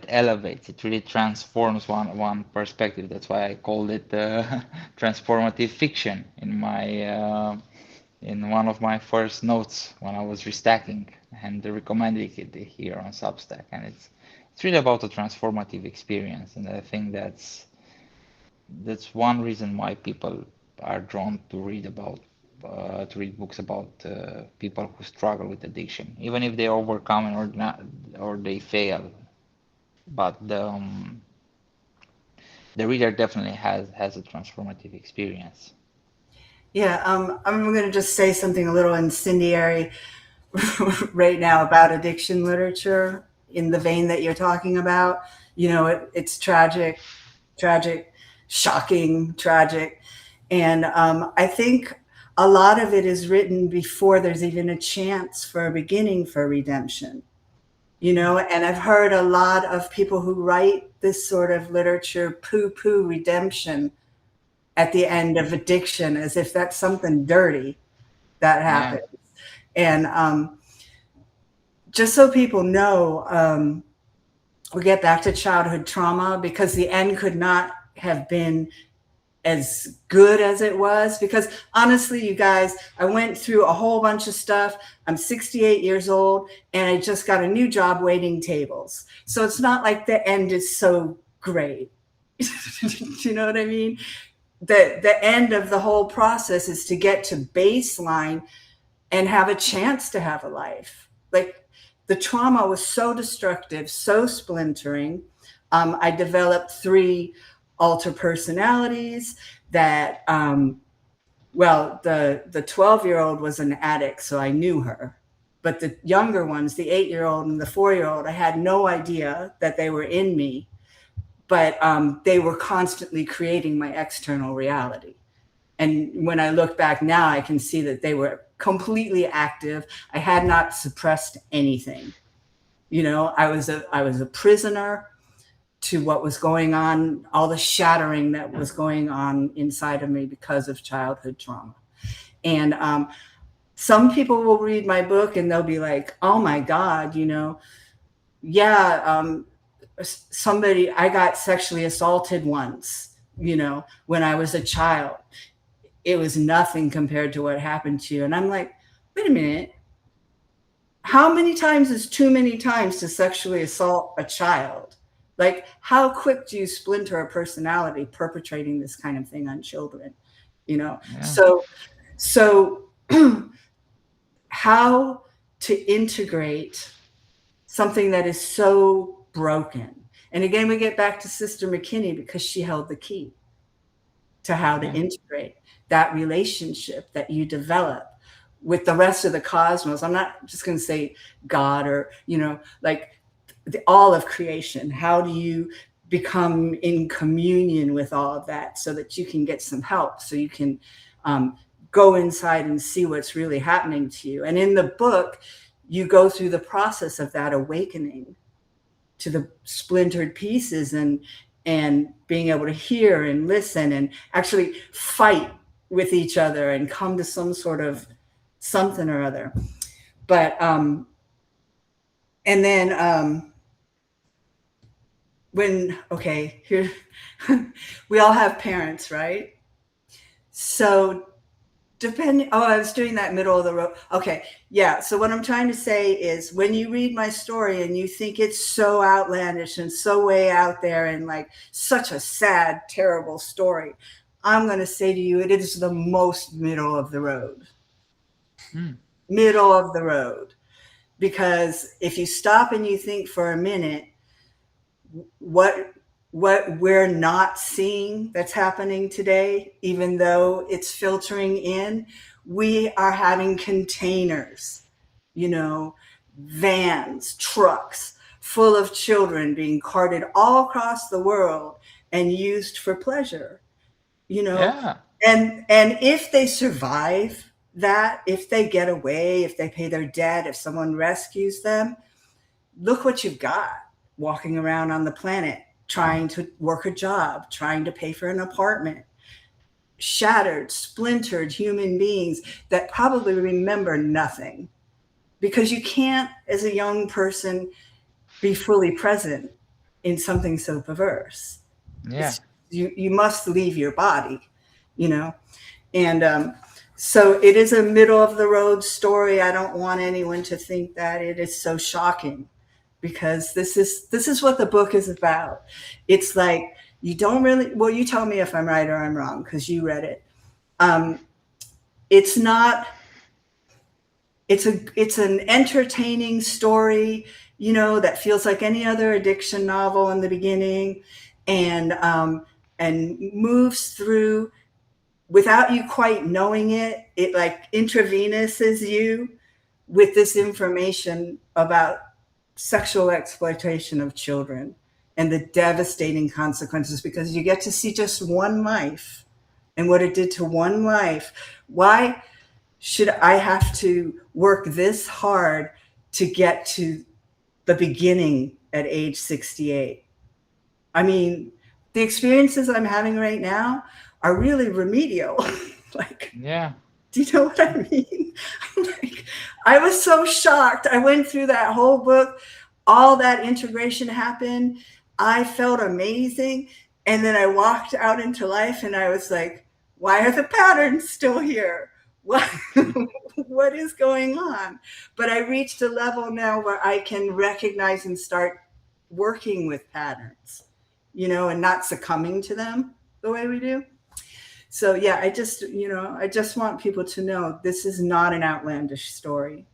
elevates. It really transforms one perspective. That's why I called it transformative fiction in one of my first notes when I was restacking and recommending it here on Substack. And it's really about a transformative experience, and I think that's one reason why people are drawn to read books about people who struggle with addiction, even if they overcome it or not, or they fail. But the reader definitely has a transformative experience. Yeah, I'm going to just say something a little incendiary right now about addiction literature in the vein that you're talking about. It's tragic, tragic, shocking, tragic. And I think a lot of it is written before there's even a chance for a beginning for redemption. And I've heard a lot of people who write this sort of literature poo poo redemption at the end of addiction as if that's something dirty that Yeah, happened. And just so people know, we get back to childhood trauma because the end could not have been as good as it was. Because honestly, you guys, I went through a whole bunch of stuff. I'm 68 years old and I just got a new job waiting tables. So it's not like the end is so great. Do you know what I mean? The end of the whole process is to get to baseline and have a chance to have a life. Like the trauma was so destructive, so splintering. I developed 3 alter personalities that, well, the 12-year-old was an addict, so I knew her. But the younger ones, the 8-year-old and the 4-year-old, I had no idea that they were in me, but they were constantly creating my external reality. And when I look back now, I can see that they were completely active. I had not suppressed anything. I was a prisoner to what was going on, all the shattering that was going on inside of me because of childhood trauma. And some people will read my book and they'll be like, "Oh my God, yeah, somebody I got sexually assaulted once, when I was a child. It was nothing compared to what happened to you." And I'm like, wait a minute. How many times is too many times to sexually assault a child? Like, how quick do you splinter a personality perpetrating this kind of thing on children? You know, yeah, so how to integrate something that is so broken. And again, we get back to Sister McKinney because she held the key to how to yeah, integrate that relationship that you develop with the rest of the cosmos. I'm not just going to say God or, like all of creation. How do you become in communion with all of that so that you can get some help, so you can go inside and see what's really happening to you? And in the book, you go through the process of that awakening to the splintered pieces and being able to hear and listen and actually fight with each other and come to some sort of something or other. But and then when okay, here we all have parents, right? So depending, oh, I was doing that middle of the road. Okay, yeah. So what I'm trying to say is, when you read my story and you think it's so outlandish and so way out there and like such a sad, terrible story, I'm going to say to you, it is the most middle of the road. Hmm. Middle of the road. Because if you stop and you think for a minute, what we're not seeing that's happening today, even though it's filtering in, we are having containers, you know, vans, trucks full of children being carted all across the world and used for pleasure, you know. Yeah. And if they survive that, if they get away, if they pay their debt, if someone rescues them, look what you've got walking around on the planet, trying to work a job, trying to pay for an apartment. Shattered, splintered human beings that probably remember nothing, because you can't, as a young person, be fully present in something so perverse. Yeah. It's you must leave your body, you know. And so it is a middle of the road story. I don't want anyone to think that it is so shocking, because this is what the book is about. It's like, you don't really, well, you tell me if I'm right or I'm wrong because you read it. Um, it's not, it's an entertaining story, you know, that feels like any other addiction novel in the beginning, and moves through without you quite knowing it. It like intravenously you with this information about sexual exploitation of children and the devastating consequences, because you get to see just one life and what it did to one life. Why should I have to work this hard to get to the beginning at age 68? I mean, the experiences I'm having right now are really remedial. Like, Yeah. do you know what I mean? I'm like, I was so shocked. I went through that whole book, all that integration happened. I felt amazing. And then I walked out into life and I was like, why are the patterns still here? What, what is going on? But I reached a level now where I can recognize and start working with patterns, you know, and not succumbing to them the way we do. So yeah, I just want people to know this is not an outlandish story.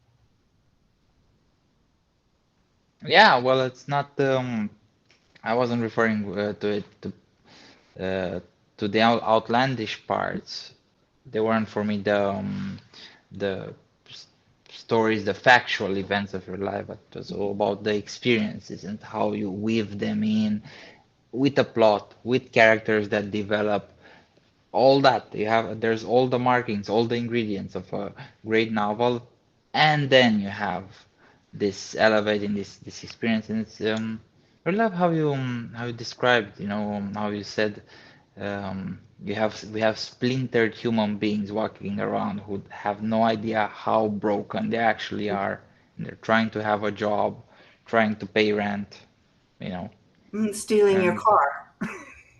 Yeah. Well, it's not. I wasn't referring to it uh, to the outlandish parts. They weren't for me the stories, the factual events of your life, but it was all about the experiences and how you weave them in with a plot, with characters that develop, all that you have. There's all the markings, all the ingredients of a great novel, and then you have this elevating this experience. And it's I love how you described, how you said, we have splintered human beings walking around who have no idea how broken they actually are, and they're trying to have a job, trying to pay rent, you know Stealing your and car.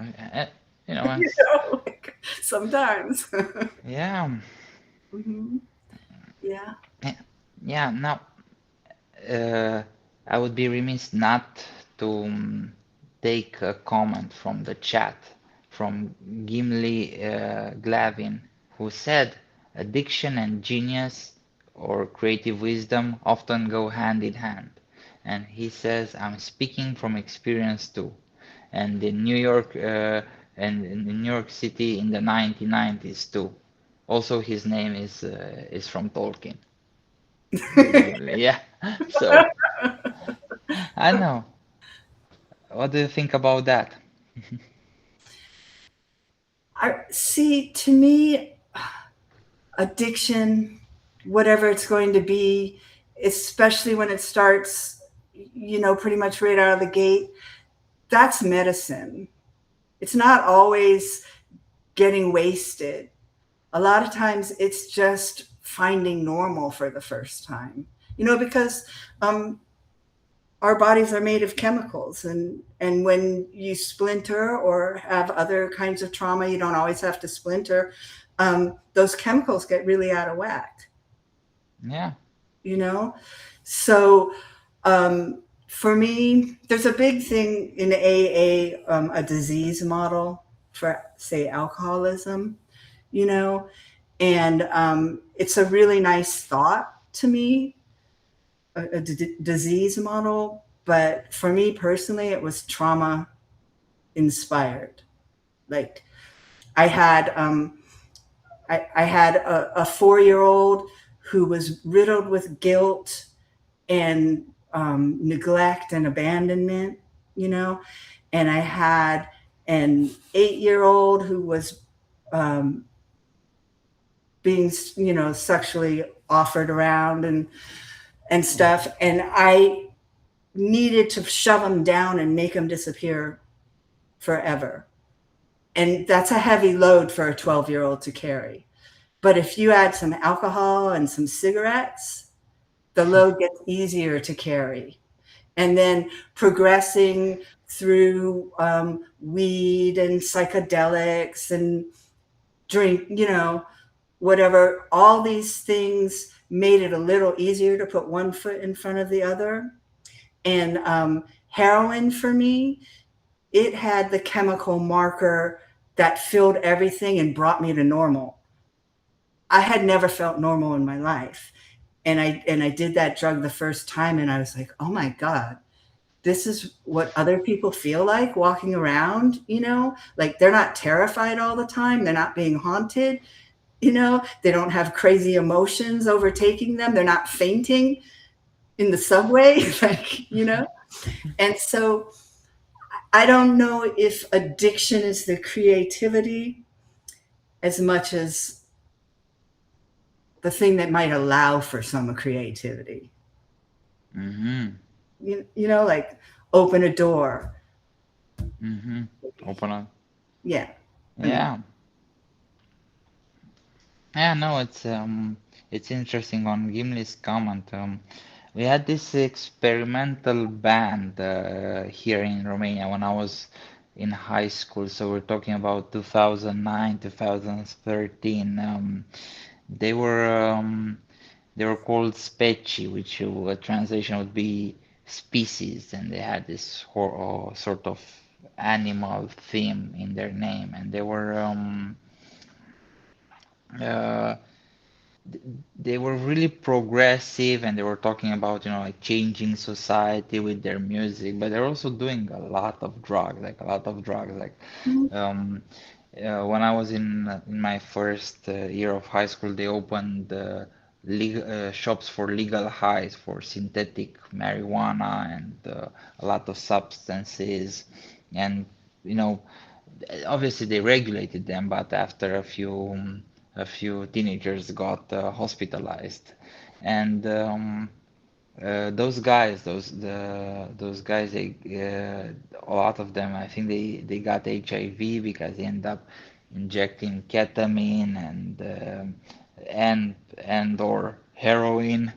uh, you know You it's know, like, sometimes. yeah. Mhm. Yeah. Yeah, yeah. Now, uh, I would be remiss not to take a comment from the chat from Gimli Glavin, who said, "Addiction and genius or creative wisdom often go hand in hand." And he says, "I'm speaking from experience too." And in New York, and in New York City in the 1990s too. Also, his name is from Tolkien. Gimli, yeah. So I know. What do you think about that? I see, to me, addiction, whatever it's going to be, especially when it starts, pretty much right out of the gate, that's medicine. It's not always getting wasted. a lot of times it's just finding normal for the first time, because um, our bodies are made of chemicals, and when you splinter or have other kinds of trauma, you don't always have to splinter. Those chemicals get really out of whack, Yeah. you know so for me, there's a big thing in AA, a disease model for, say, alcoholism, you know and it's a really nice thought to me, a disease model. But for me personally, it was trauma inspired. Like, I had I had a 4-year old who was riddled with guilt and neglect and abandonment, you know, and I had an 8-year old who was um, being, sexually offered around and stuff, and I needed to shove him down and make him disappear forever. And that's a heavy load for a 12-year-old to carry. But if you add some alcohol and some cigarettes, the load gets easier to carry. And then progressing through weed and psychedelics and drink, whatever, all these things made it a little easier to put one foot in front of the other. And heroin for me, it had the chemical marker that filled everything and brought me to normal. I had never felt normal in my life. And I did that drug the first time, and I was like, oh my God, this is what other people feel like walking around, like they're not terrified all the time. They're not being haunted, they don't have crazy emotions overtaking them. They're not fainting in the subway, like. And so I don't know if addiction is the creativity as much as the thing that might allow for some creativity. Mm-hmm. Like open a door. Mm-hmm. Open up. Yeah. I mean, Yeah. Yeah, no, it's interesting on Gimli's comment. We had this experimental band here in Romania when I was in high school. So we're talking about 2009, 2013. They were um, they were called specie, which a translation would be species, and they had this sort of animal theme in their name, and uh, they were really progressive, and they were talking about, like changing society with their music, but they're also doing a lot of drugs, like a lot of drugs. Like mhm. um, when I was in my first year of high school, they opened shops for legal highs for synthetic marijuana and a lot of substances, and you know obviously they regulated them, but after a few teenagers got hospitalized, and those guys, a lot of them, I think they got HIV because they end up injecting ketamine and or heroin.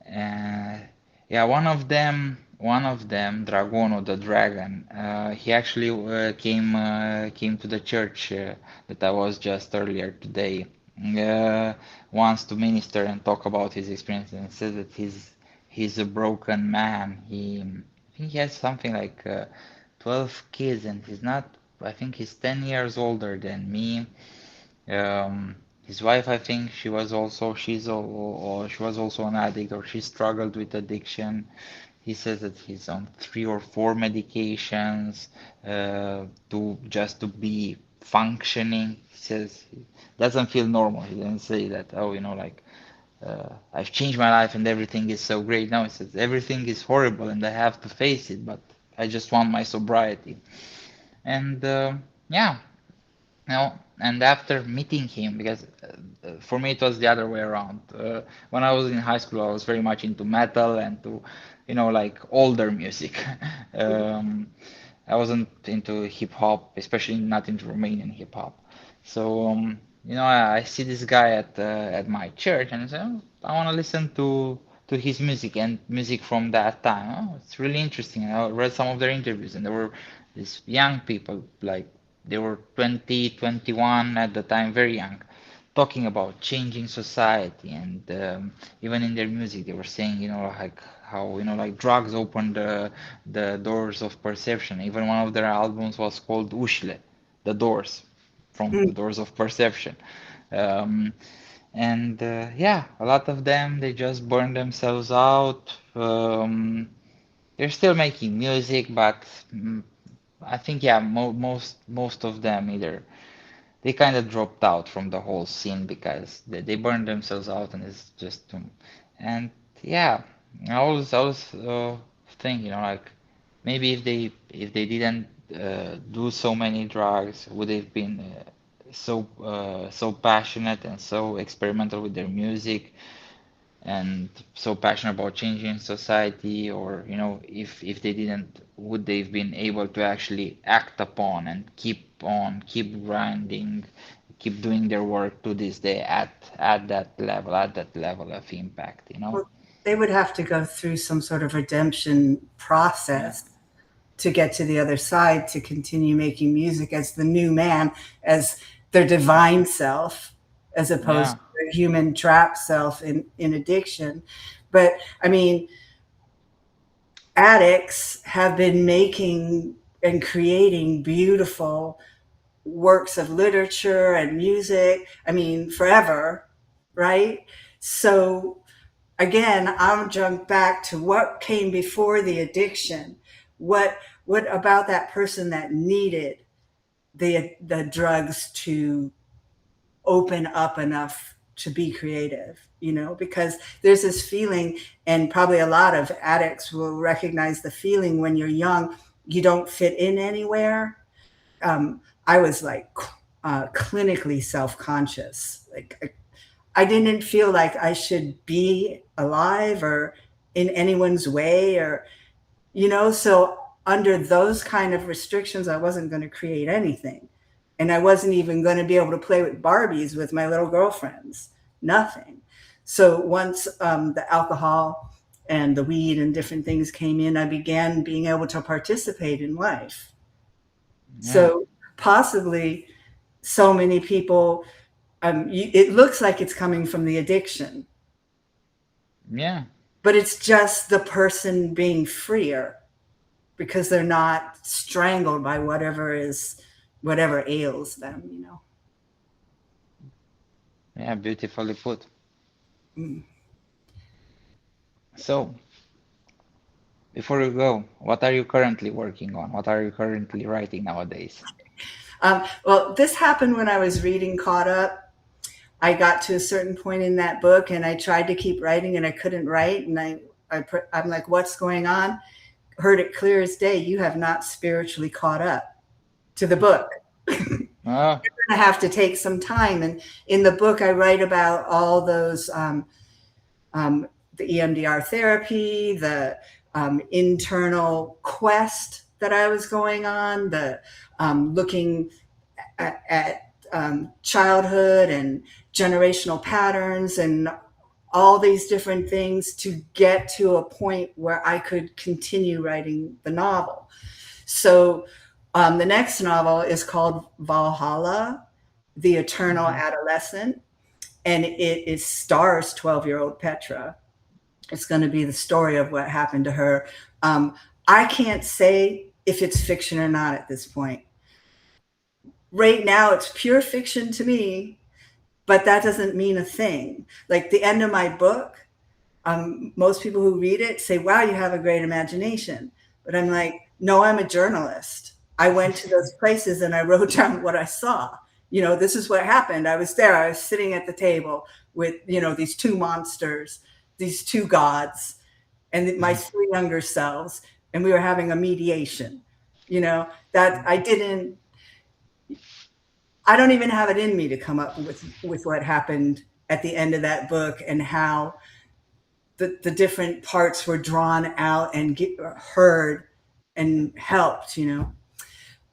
uh, yeah, one of them, Dragono the dragon, he actually came to the church that I was just earlier today, uh, wants to minister and talk about his experience, and says that he's a broken man. I think he has something like 12 kids, and he's not. I think he's 10 years older than me. His wife, I think she was also an addict, or she struggled with addiction. He says that he's on 3 or 4 medications to be functioning. He says he doesn't feel normal. He didn't say that, oh, like I've changed my life and everything is so great. No, he says everything is horrible and I have to face it, but I just want my sobriety. And yeah, and after meeting him, because for me it was the other way around. When I was in high school, I was very much into metal and to, like older music. um, I wasn't into hip hop, especially not into Romanian hip hop. So I see this guy at my church, and I say, oh, I want to listen to his music and music from that time. Oh, it's really interesting. And I read some of their interviews, and there were these young people, like they were 20, 21 at the time, very young, talking about changing society, and even in their music, they were saying, like how, like drugs opened the doors of perception. Even one of their albums was called Ushle, the doors, from the Mm. doors of perception. Um, and yeah, a lot of them, they just burn themselves out. They're still making music, but I think, yeah, most of them either they kind of dropped out from the whole scene because they burned themselves out, and it's just and yeah, I was thinking, like maybe if they didn't do so many drugs, would they've been so passionate and so experimental with their music, and so passionate about changing society, or if they didn't, would they've been able to actually act upon and keep grinding, keep doing their work to this day at that level of impact. Well, they would have to go through some sort of redemption Yeah, process to get to the other side to continue making music as the new man, as their divine self, as opposed yeah, to their human trap self in addiction. But I mean, addicts have been making and creating beautiful works of literature and music, I mean, forever, right? So again, I'll jump back to what came before the addiction. What about that person that needed the drugs to open up enough to be creative, because there's this feeling, and probably a lot of addicts will recognize the feeling when you're young, you don't fit in anywhere. I was like clinically self-conscious. Like I didn't feel like I should be alive or in anyone's way, or so under those kind of restrictions, I wasn't going to create anything. And I wasn't even going to be able to play with Barbies with my little girlfriends. Nothing. So once the alcohol and the weed and different things came in, I began being able to participate in life. yeah, So possibly so many people, it looks like it's coming from the addiction, yeah, but it's just the person being freer because they're not strangled by whatever ails them. yeah, beautifully put. Mm. So before you go, what are you currently working on? What are you currently writing nowadays? Well, this happened when I was reading Caught Up. I got to a certain point in that book, and I tried to keep writing, and I couldn't write. And I'm like, "What's going on?" Heard it clear as day. You have not spiritually caught up to the book. Oh, I have to take some time. And in the book, I write about all those the EMDR therapy, the internal quest that I was going on, the looking at childhood and generational patterns and all these different things to get to a point where I could continue writing the novel. So the next novel is called Valhalla, The Eternal mhm. Adolescent, and it stars 12-year-old Petra. It's going to be the story of what happened to her. I can't say if it's fiction or not at this point. Right now, it's pure fiction to me, but that doesn't mean a thing. Like the end of my book, most people who read it say, wow, you have a great imagination. But I'm like, no, I'm a journalist. I went to those places and I wrote down what I saw. This is what happened. I was there. I was sitting at the table with, these two monsters, these two gods, and my three younger selves. And we were having a mediation, that I don't even have it in me to come up with what happened at the end of that book and how the different parts were drawn out and heard and helped.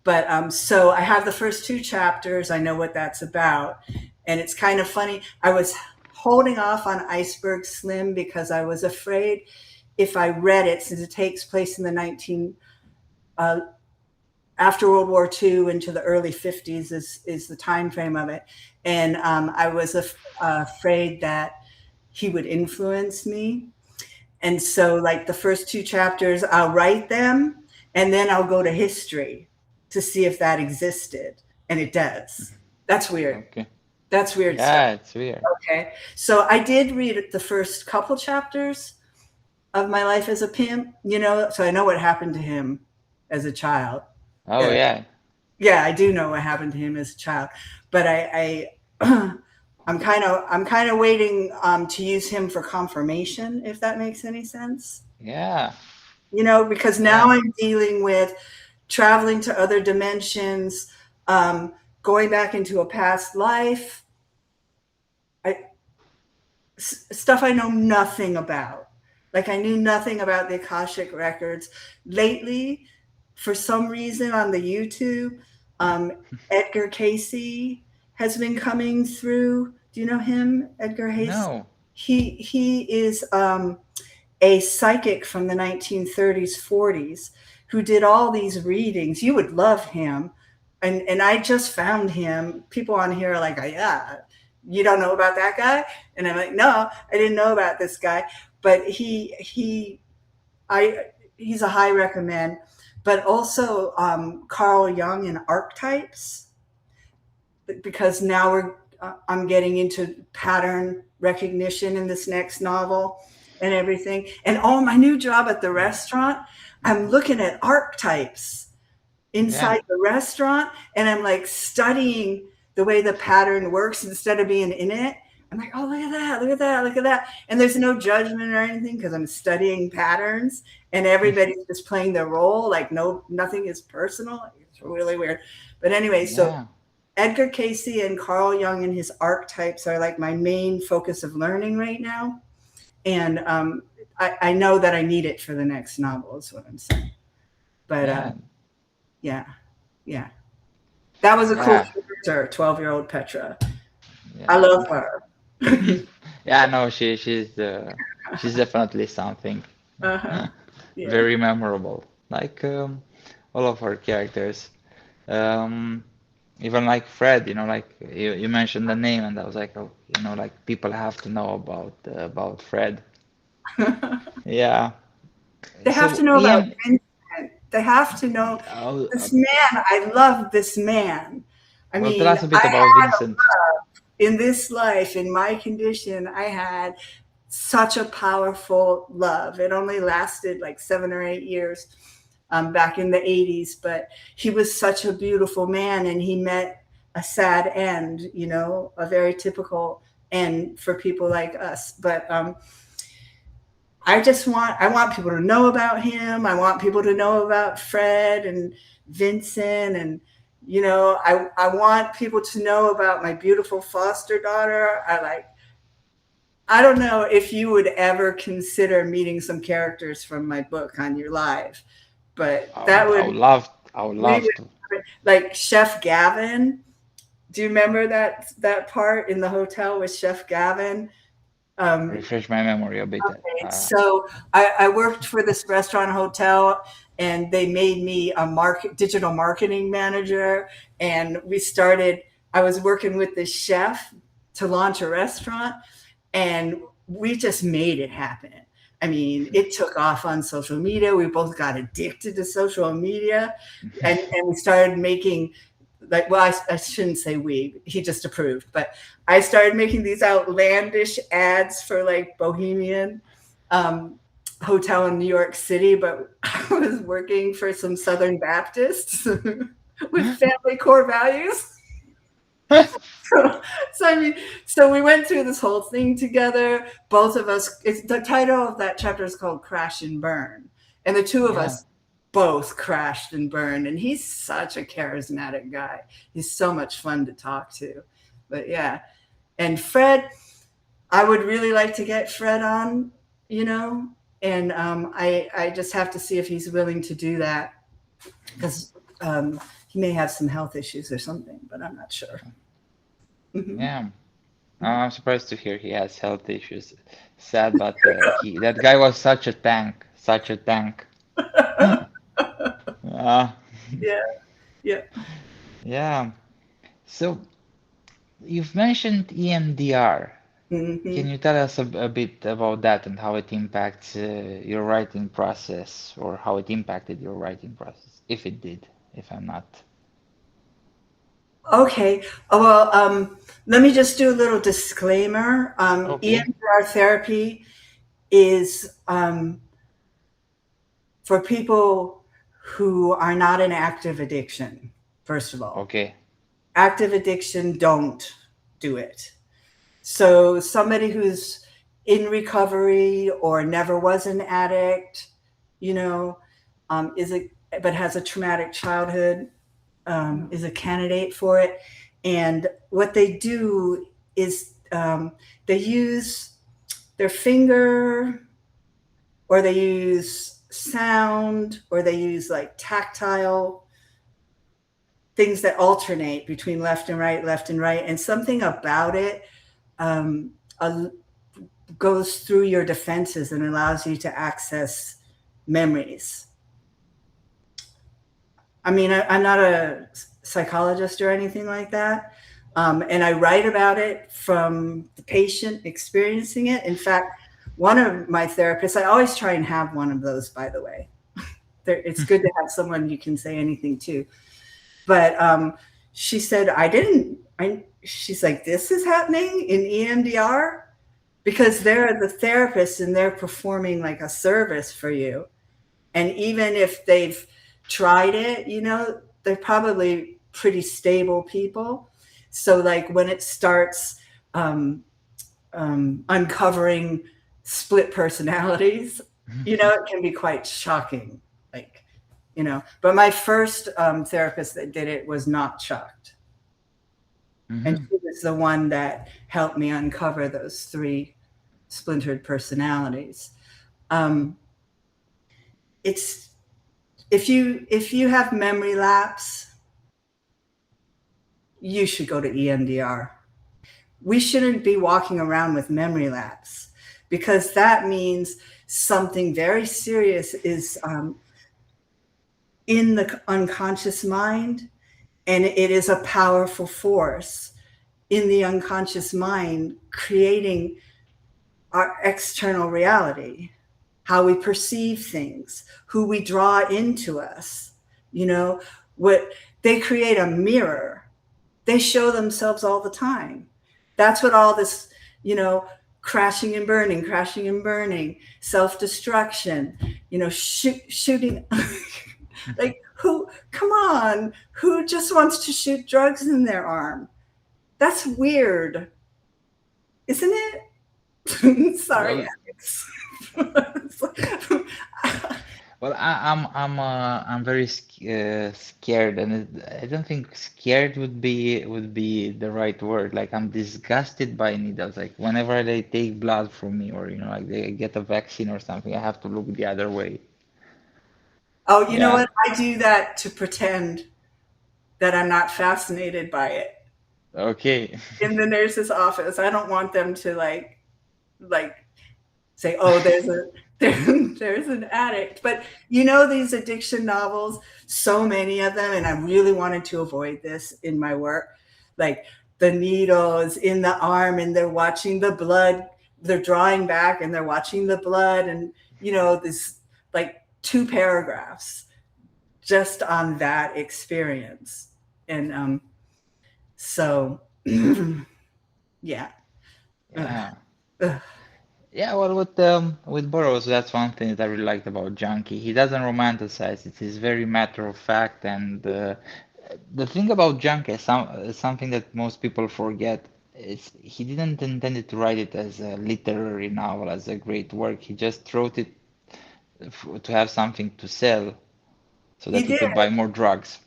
But so I have the first two chapters. I know what that's about. And it's kind of funny. I was holding off on Iceberg Slim because I was afraid if I read it, since it takes place in the 19 uh, after World War II into the early 50s is the time frame of it, and I was afraid that he would influence me. And so, like the first two chapters, I'll write them, and then I'll go to history to see if that existed, and it does. That's weird. Okay. That's weird stuff. Yeah, it's weird. Okay, so I did read the first couple chapters of My Life as a Pimp, so I know what happened to him as a child. Oh yeah. Yeah, I do know what happened to him as a child, but I'm kind of waiting to use him for confirmation, if that makes any sense. Yeah. Because now Yeah. I'm dealing with traveling to other dimensions, going back into a past life, stuff I know nothing about. Like I knew nothing about the Akashic records. Lately, for some reason on the YouTube, Edgar Casey has been coming through. Do you know him, Edgar Casey? No. He is a psychic from the 1930s, 40s, who did all these readings. You would love him. And I just found him. People on here are like, yeah, you don't know about that guy? And I'm like, no, I didn't know about this guy. But he's a high recommend. But also Carl Jung and archetypes, because now I'm getting into pattern recognition in this next novel and everything. And my new job at the restaurant, I'm looking at archetypes inside the restaurant, and I'm like studying the way the pattern works instead of being in it. I'm like, oh, look at that, look at that, look at that. And there's no judgment or anything because I'm studying patterns, and everybody's just playing their role. Like nothing is personal. It's really weird. But anyway, so Edgar Casey and Carl Jung and his archetypes are like my main focus of learning right now. And I know that I need it for the next novel is what I'm saying. But yeah. That was a cool character, 12-year-old Petra. Yeah. I love her. Yeah, no, she's definitely something. Yeah. Very memorable. Like all of her characters. Even like Fred, like you mentioned the name, and I was like, oh, like people have to know about Fred. Yeah. They have to know about Vincent. They have to know this man. I love this man. I mean, tell us a bit about Vincent. In this life, in my condition, I had such a powerful love. It only lasted like 7 or 8 years back in the 80s, but he was such a beautiful man, and he met a sad end, a very typical end for people like us. But I want people to know about him. I want people to know about Fred and Vincent, and I want people to know about my beautiful foster daughter. I don't know if you would ever consider meeting some characters from my book on your live, but I would love to. Like Chef Gavin. Do you remember that part in the hotel with Chef Gavin? Refresh my memory a bit. Okay. So I worked for this restaurant hotel, and they made me a digital marketing manager. And I was working with the chef to launch a restaurant, and we just made it happen. I mean, it took off on social media. We both got addicted to social media, and we started making I shouldn't say we, he just approved, but I started making these outlandish ads for like Bohemian hotel in New York City, but I was working for some Southern Baptists with family core values. So we went through this whole thing together. Both of us, the title of that chapter is called Crash and Burn. And the two of us both crashed and burned. And he's such a charismatic guy. He's so much fun to talk to. But yeah. And Fred, I would really like to get Fred on, and I just have to see if he's willing to do that, because he may have some health issues or something, but I'm not sure. Yeah. I'm surprised to hear he has health issues. Sad, but he that guy was such a tank, such a tank. Uh, Yeah, yeah. yeah. So you've mentioned EMDR. Can Hmm. you tell us a bit about that and how it impacts your writing process, or how it impacted your writing process, if it did, if I'm not. Okay. Well, let me just do a little disclaimer. Okay, EMDR therapy is for people who are not in active addiction, first of all. okay. Active addiction, don't do it. So, somebody who's in recovery or never was an addict, you know, is a but has a traumatic childhood, is a candidate for it. And what they do is they use their finger, or they use sound, or they use like tactile things that alternate between left and right. And something about it um, uh, goes through your defenses and allows you to access memories. I mean, I'm not a psychologist or anything like that. And I write about it from the patient experiencing it. In fact, one of my therapists, I always try and have one of those, by the way. It's good to have someone you can say anything to. But she said, she's like, this is happening in EMDR because they're the therapists and they're performing like a service for you. And even if they've tried it, they're probably pretty stable people. So, like, when it starts uncovering split personalities, it can be quite shocking. Like, but my first therapist that did it was not shocked. And Hmm. she was the one that helped me uncover those three splintered personalities. Um, it's if you have memory lapse, you should go to EMDR. We shouldn't be walking around with memory lapse because that means something very serious is in the unconscious mind, and it is a powerful force in the unconscious mind creating our external reality, how we perceive things, who we draw into us. You know, what they create a mirror. They show themselves all the time. That's what all this, crashing and burning, self destruction, shooting. Like, who, come on, who just wants to shoot drugs in their arm? That's weird, isn't it? Sorry, Well, Alex. I'm very scared, and I don't think scared would be the right word. Like, I'm disgusted by needles. Like, whenever they take blood from me, or like they get a vaccine or something, I have to look the other way. Oh, you know Yeah. what? I do that to pretend that I'm not fascinated by it. Okay. In the nurse's office, I don't want them to like say, "Oh, there's an addict." But these addiction novels, so many of them, and I really wanted to avoid this in my work. Like, the needle is in the arm, and they're watching the blood. They're drawing back, and they're watching the blood, and this like 2 paragraphs just on that experience. And so, yeah. Ugh, Yeah. ugh. Yeah, well, with Burroughs, that's one thing that I really liked about Junkie. He doesn't romanticize it. He's very matter of fact, and the thing about Junkie is something that most people forget. Is he didn't intend it to write it as a literary novel, as a great work. He just wrote it f to have something to sell, so He that he did. could buy more drugs.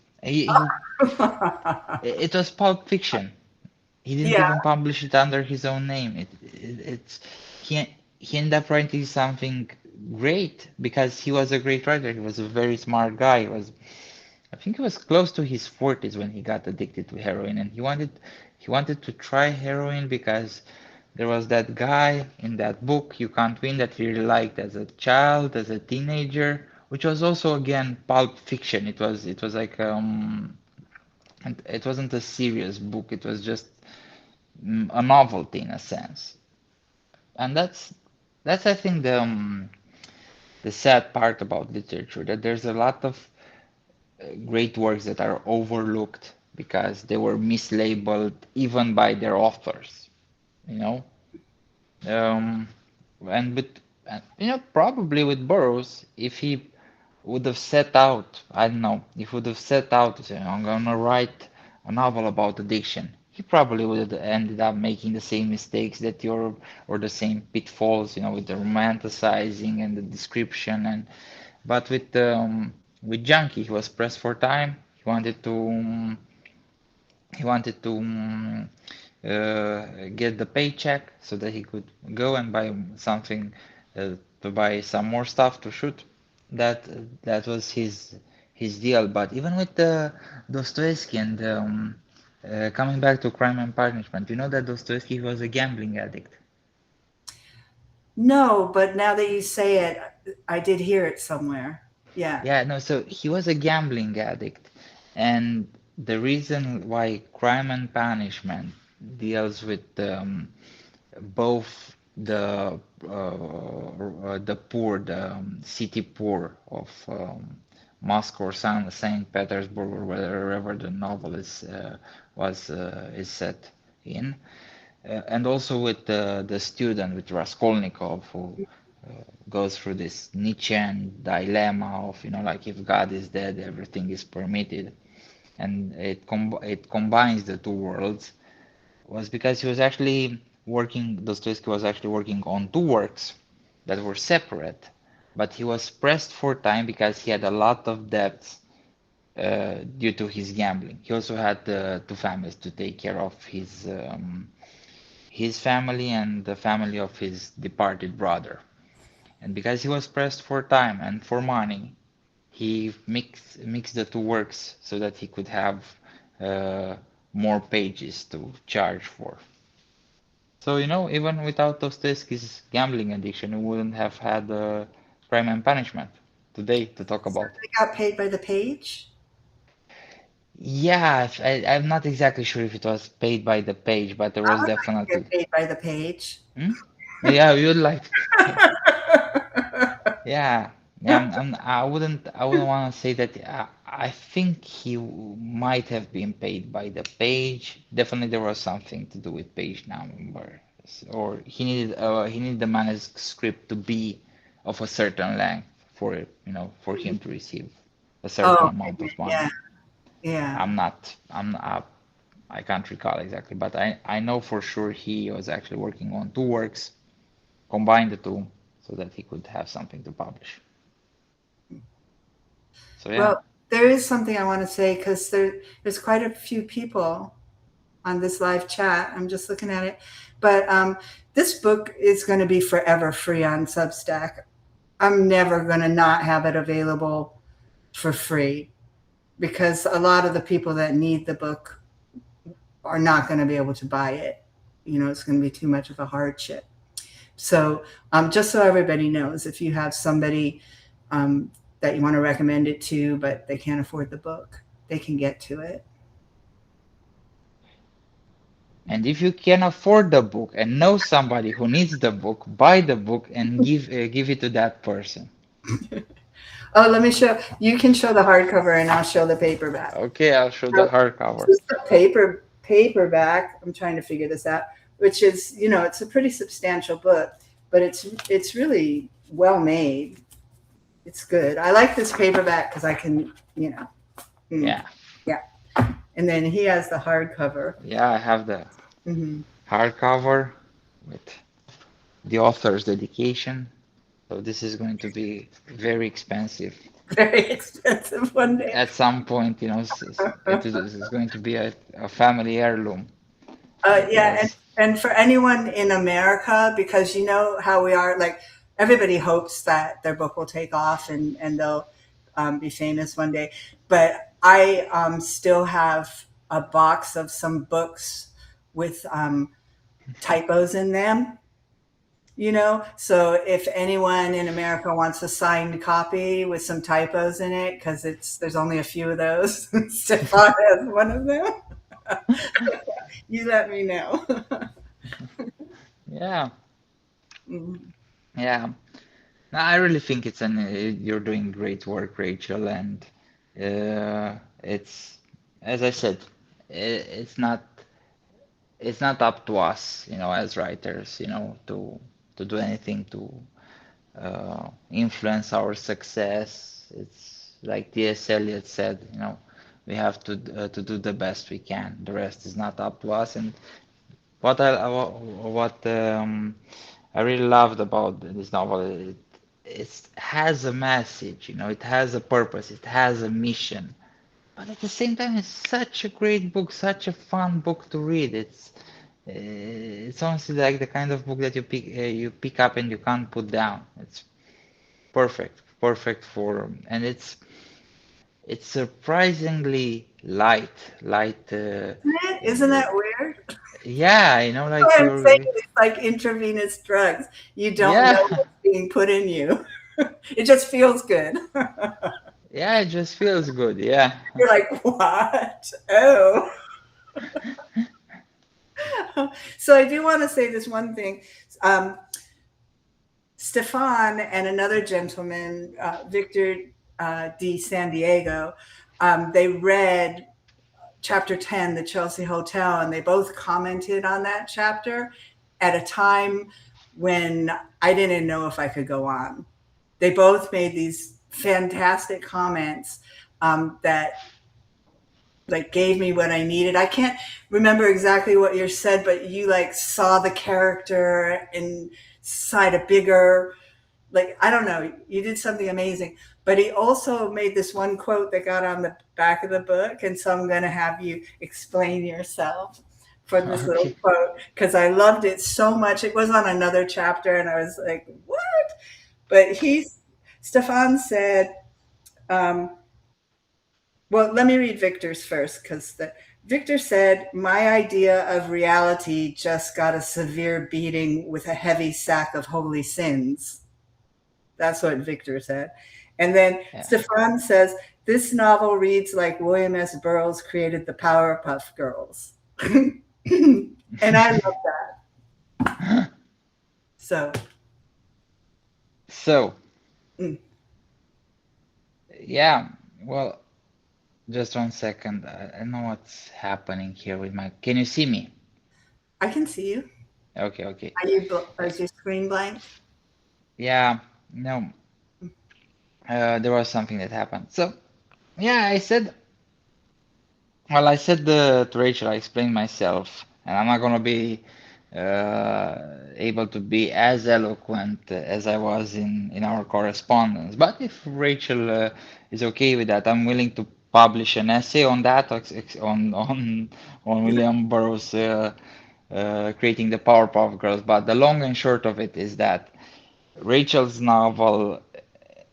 It was Pulp Fiction. He didn't Yeah, even publish it under his own name. It's he ended up writing something great because he was a great writer. He was a very smart guy. He was I think he was close to his 40s when he got addicted to heroin, and he wanted to try heroin because there was that guy in that book, You Can't Win, that he really liked as a child, as a teenager, which was also again pulp fiction. It was like and it wasn't a serious book. It was just a novelty in a sense. And that's I think the sad part about literature, that there's a lot of great works that are overlooked because they were mislabeled even by their authors, you know. Um, and with probably with Burroughs, if he would have set out, I don't know, if he would have set out to say, I'm gonna write a novel about addiction, he probably would have ended up making the same mistakes that you're, or the same pitfalls, with the romanticizing and the description. And but with Junkie, he was pressed for time. He wanted to get the paycheck so that he could go and buy something, to buy some more stuff to shoot. That that was his deal. But even with the Dostoevsky and coming back to Crime and Punishment, you know that Dostoevsky was a gambling addict. No, but now that you say it, I did hear it somewhere. Yeah. Yeah, no, so he was a gambling addict, and the reason why Crime and Punishment deals with both the poor, the city poor of Moscow or Saint Petersburg or wherever the novel is set in, and also with the student with Raskolnikov, who goes through this Nietzschean dilemma of, like, if God is dead, everything is permitted, and it combines the two worlds, was because Dostoevsky was actually working on two works that were separate, but he was pressed for time because he had a lot of debts due to his gambling. He also had two families to take care of, his family and the family of his departed brother. And because he was pressed for time and for money, he mixed the two works so that he could have uh, more pages to charge for. So, even without Dostoevsky's gambling addiction, we wouldn't have had Crime and Punishment today to talk So about. they got paid by the page? Yeah, I'm not exactly sure if it was paid by the page, but there I was would like to definitely. get paid by the page. Hmm? Yeah, we would like to get paid. Yeah, yeah. I wouldn't want to say that. I think he might have been paid by the page. Definitely, there was something to do with page number, or he needed the manuscript to be of a certain length for him to receive a certain Oh, amount of yeah, money. yeah. I can't recall exactly, but I know for sure he was actually working on two works, combined the two, so that he could have something to publish. So yeah. Well, there is something I want to say because there's quite a few people on this live chat. I'm just looking at it. But this book is going to be forever free on Substack. I'm never going to not have it available for free because a lot of the people that need the book are not going to be able to buy it. It's going to be too much of a hardship. So just so everybody knows, if you have somebody that you want to recommend it to, but they can't afford the book, they can get to it. And if you can afford the book and know somebody who needs the book, buy the book and give it to that person. Oh, let me show. You can show the hardcover, and I'll show the paperback. Okay, I'll show the So hardcover. this is the paperback. I'm trying to figure this out. Which is, it's a pretty substantial book, but it's really well made. It's good. I like this paperback because I can, Yeah. yeah. And then he has the hardcover. Yeah, I have the Hmm. hardcover with the author's dedication. So this is going to be very expensive. Very expensive one day. At some point, it's going to be a family heirloom. Yeah, and Yes. for anyone in America, because you know how we are, like everybody hopes that their book will take off and they'll be famous one day. But I still have a box of some books with typos in them, you know. So if anyone in America wants a signed copy with some typos in it, because there's only a few of those, Stefan has one of them. You let me know. Yeah, Mhm. yeah. No, I really think you're doing great work, Rachel, and it's as I said, it's not up to us, as writers, to do anything to influence our success. It's like T.S. Eliot said, we have to do the best we can. The rest is not up to us. And what I really loved about this novel, it has a message, it has a purpose, it has a mission. But at the same time, it's such a great book, such a fun book to read. It's honestly like the kind of book that you pick up and you can't put down. It's perfect, perfect for, and it's surprisingly light. Isn't Uh, that weird? yeah, like What I'm saying you're, is like intravenous drugs. You don't know yeah, what's being put in you. It just feels good. yeah. It just feels good. Yeah. You're like, what? Oh. So I do want to say this one thing. Um, Stefan and another gentleman, Victor D. San Diego, they read chapter 10, the Chelsea Hotel, and they both commented on that chapter at a time when I didn't know if I could go on. They both made these fantastic comments that like gave me what I needed. I can't remember exactly what you said, but you like saw the character inside a bigger, like I don't know, you did something amazing. But he also made this one quote that got on the back of the book, and so I'm going to have you explain yourself for this little Okay. quote because I loved it so much. It was on another chapter, and I was like, "What?" But Stefan said, um, well, let me read Victor's first because Victor said, "My idea of reality just got a severe beating with a heavy sack of holy sins." That's what Victor said. And then Yeah. Stefan says, "This novel reads like William S. Burroughs created the Powerpuff Girls." And I love that. So, So, mm, yeah. Well, just 1 second. I don't know what's happening here with my. Can you see me? I can see you. Okay, okay. Is your screen blank? Yeah. No. There was something that happened. So, yeah, to Rachel, I explained myself, and I'm not gonna be able to be as eloquent as I was in our correspondence. But if Rachel is okay with that, I'm willing to publish an essay on that, on William Burroughs creating the Powerpuff Girls. But the long and short of it is that Rachel's novel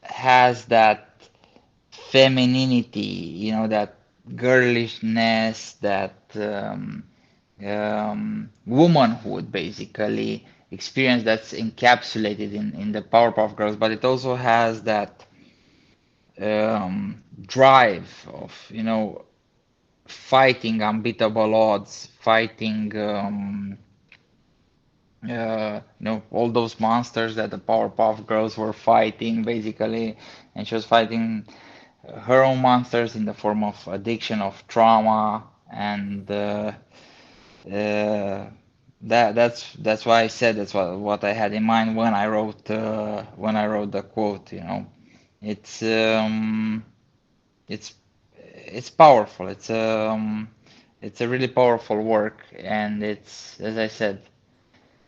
has that femininity, that girlishness, that womanhood, basically, experience that's encapsulated in the Powerpuff Girls, but it also has that drive of, fighting unbeatable odds, fighting, all those monsters that the Powerpuff Girls were fighting, basically, and she was fighting her own monsters in the form of addiction, of trauma, and uh, that's why I said that's what I had in mind when I wrote the quote. It's it's it's powerful. It's a really powerful work, and it's as I said,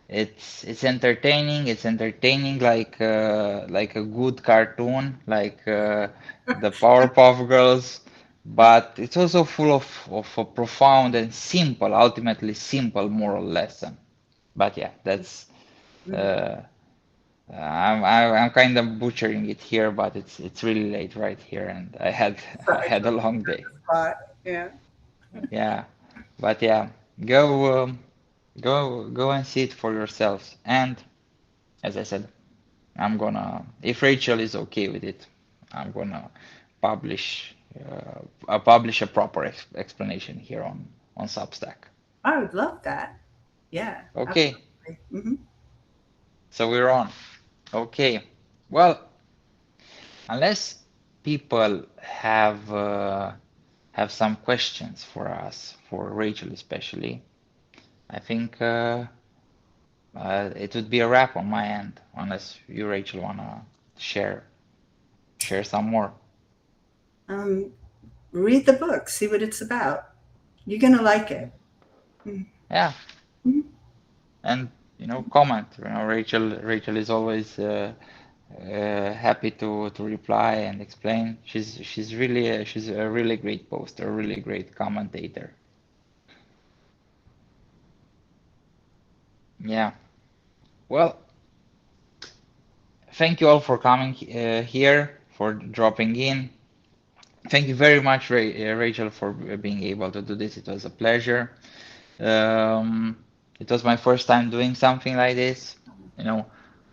it's entertaining. It's entertaining like a good cartoon, like the Powerpuff Girls, but it's also full of a profound and simple, ultimately simple moral lesson. But yeah, that's Mhm. uh, I'm kind of butchering it here, but it's really late right here, and I Sorry had a to long day. spot. Yeah. Yeah, but yeah, go go and see it for yourselves. And as I said, if Rachel is okay with it, I'm gonna publish a proper explanation here on Substack. I would love that. Yeah, Okay, absolutely. Hmm. so we're on. Okay, well, unless people have some questions for us, for Rachel especially, I think it would be a wrap on my end, unless you, Rachel, wanna share share some more. Um, Read the book, see what it's about. You're gonna like it. Yeah, Mhm. and comment. Rachel is always happy to reply and explain. She's a really great poster, a really great commentator. Yeah. Well, thank you all for coming here, for dropping in. Thank you very much, Rachel, for being able to do this. It was a pleasure. Um, it was my first time doing something like this. You know,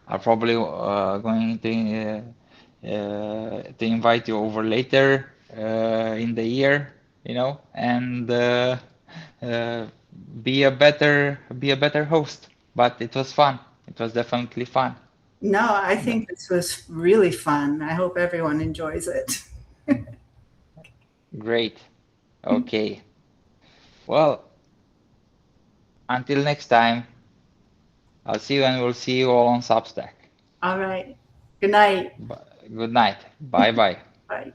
I'm probably going to invite you over later in the year, and uh, be a better host. But it was fun. It was definitely fun. No, I No, think this was really fun. I hope everyone enjoys it. great. Okay. Well, until next time, I'll see you and we'll see you all on Substack. All right. Good night. Good night. Bye bye. Bye.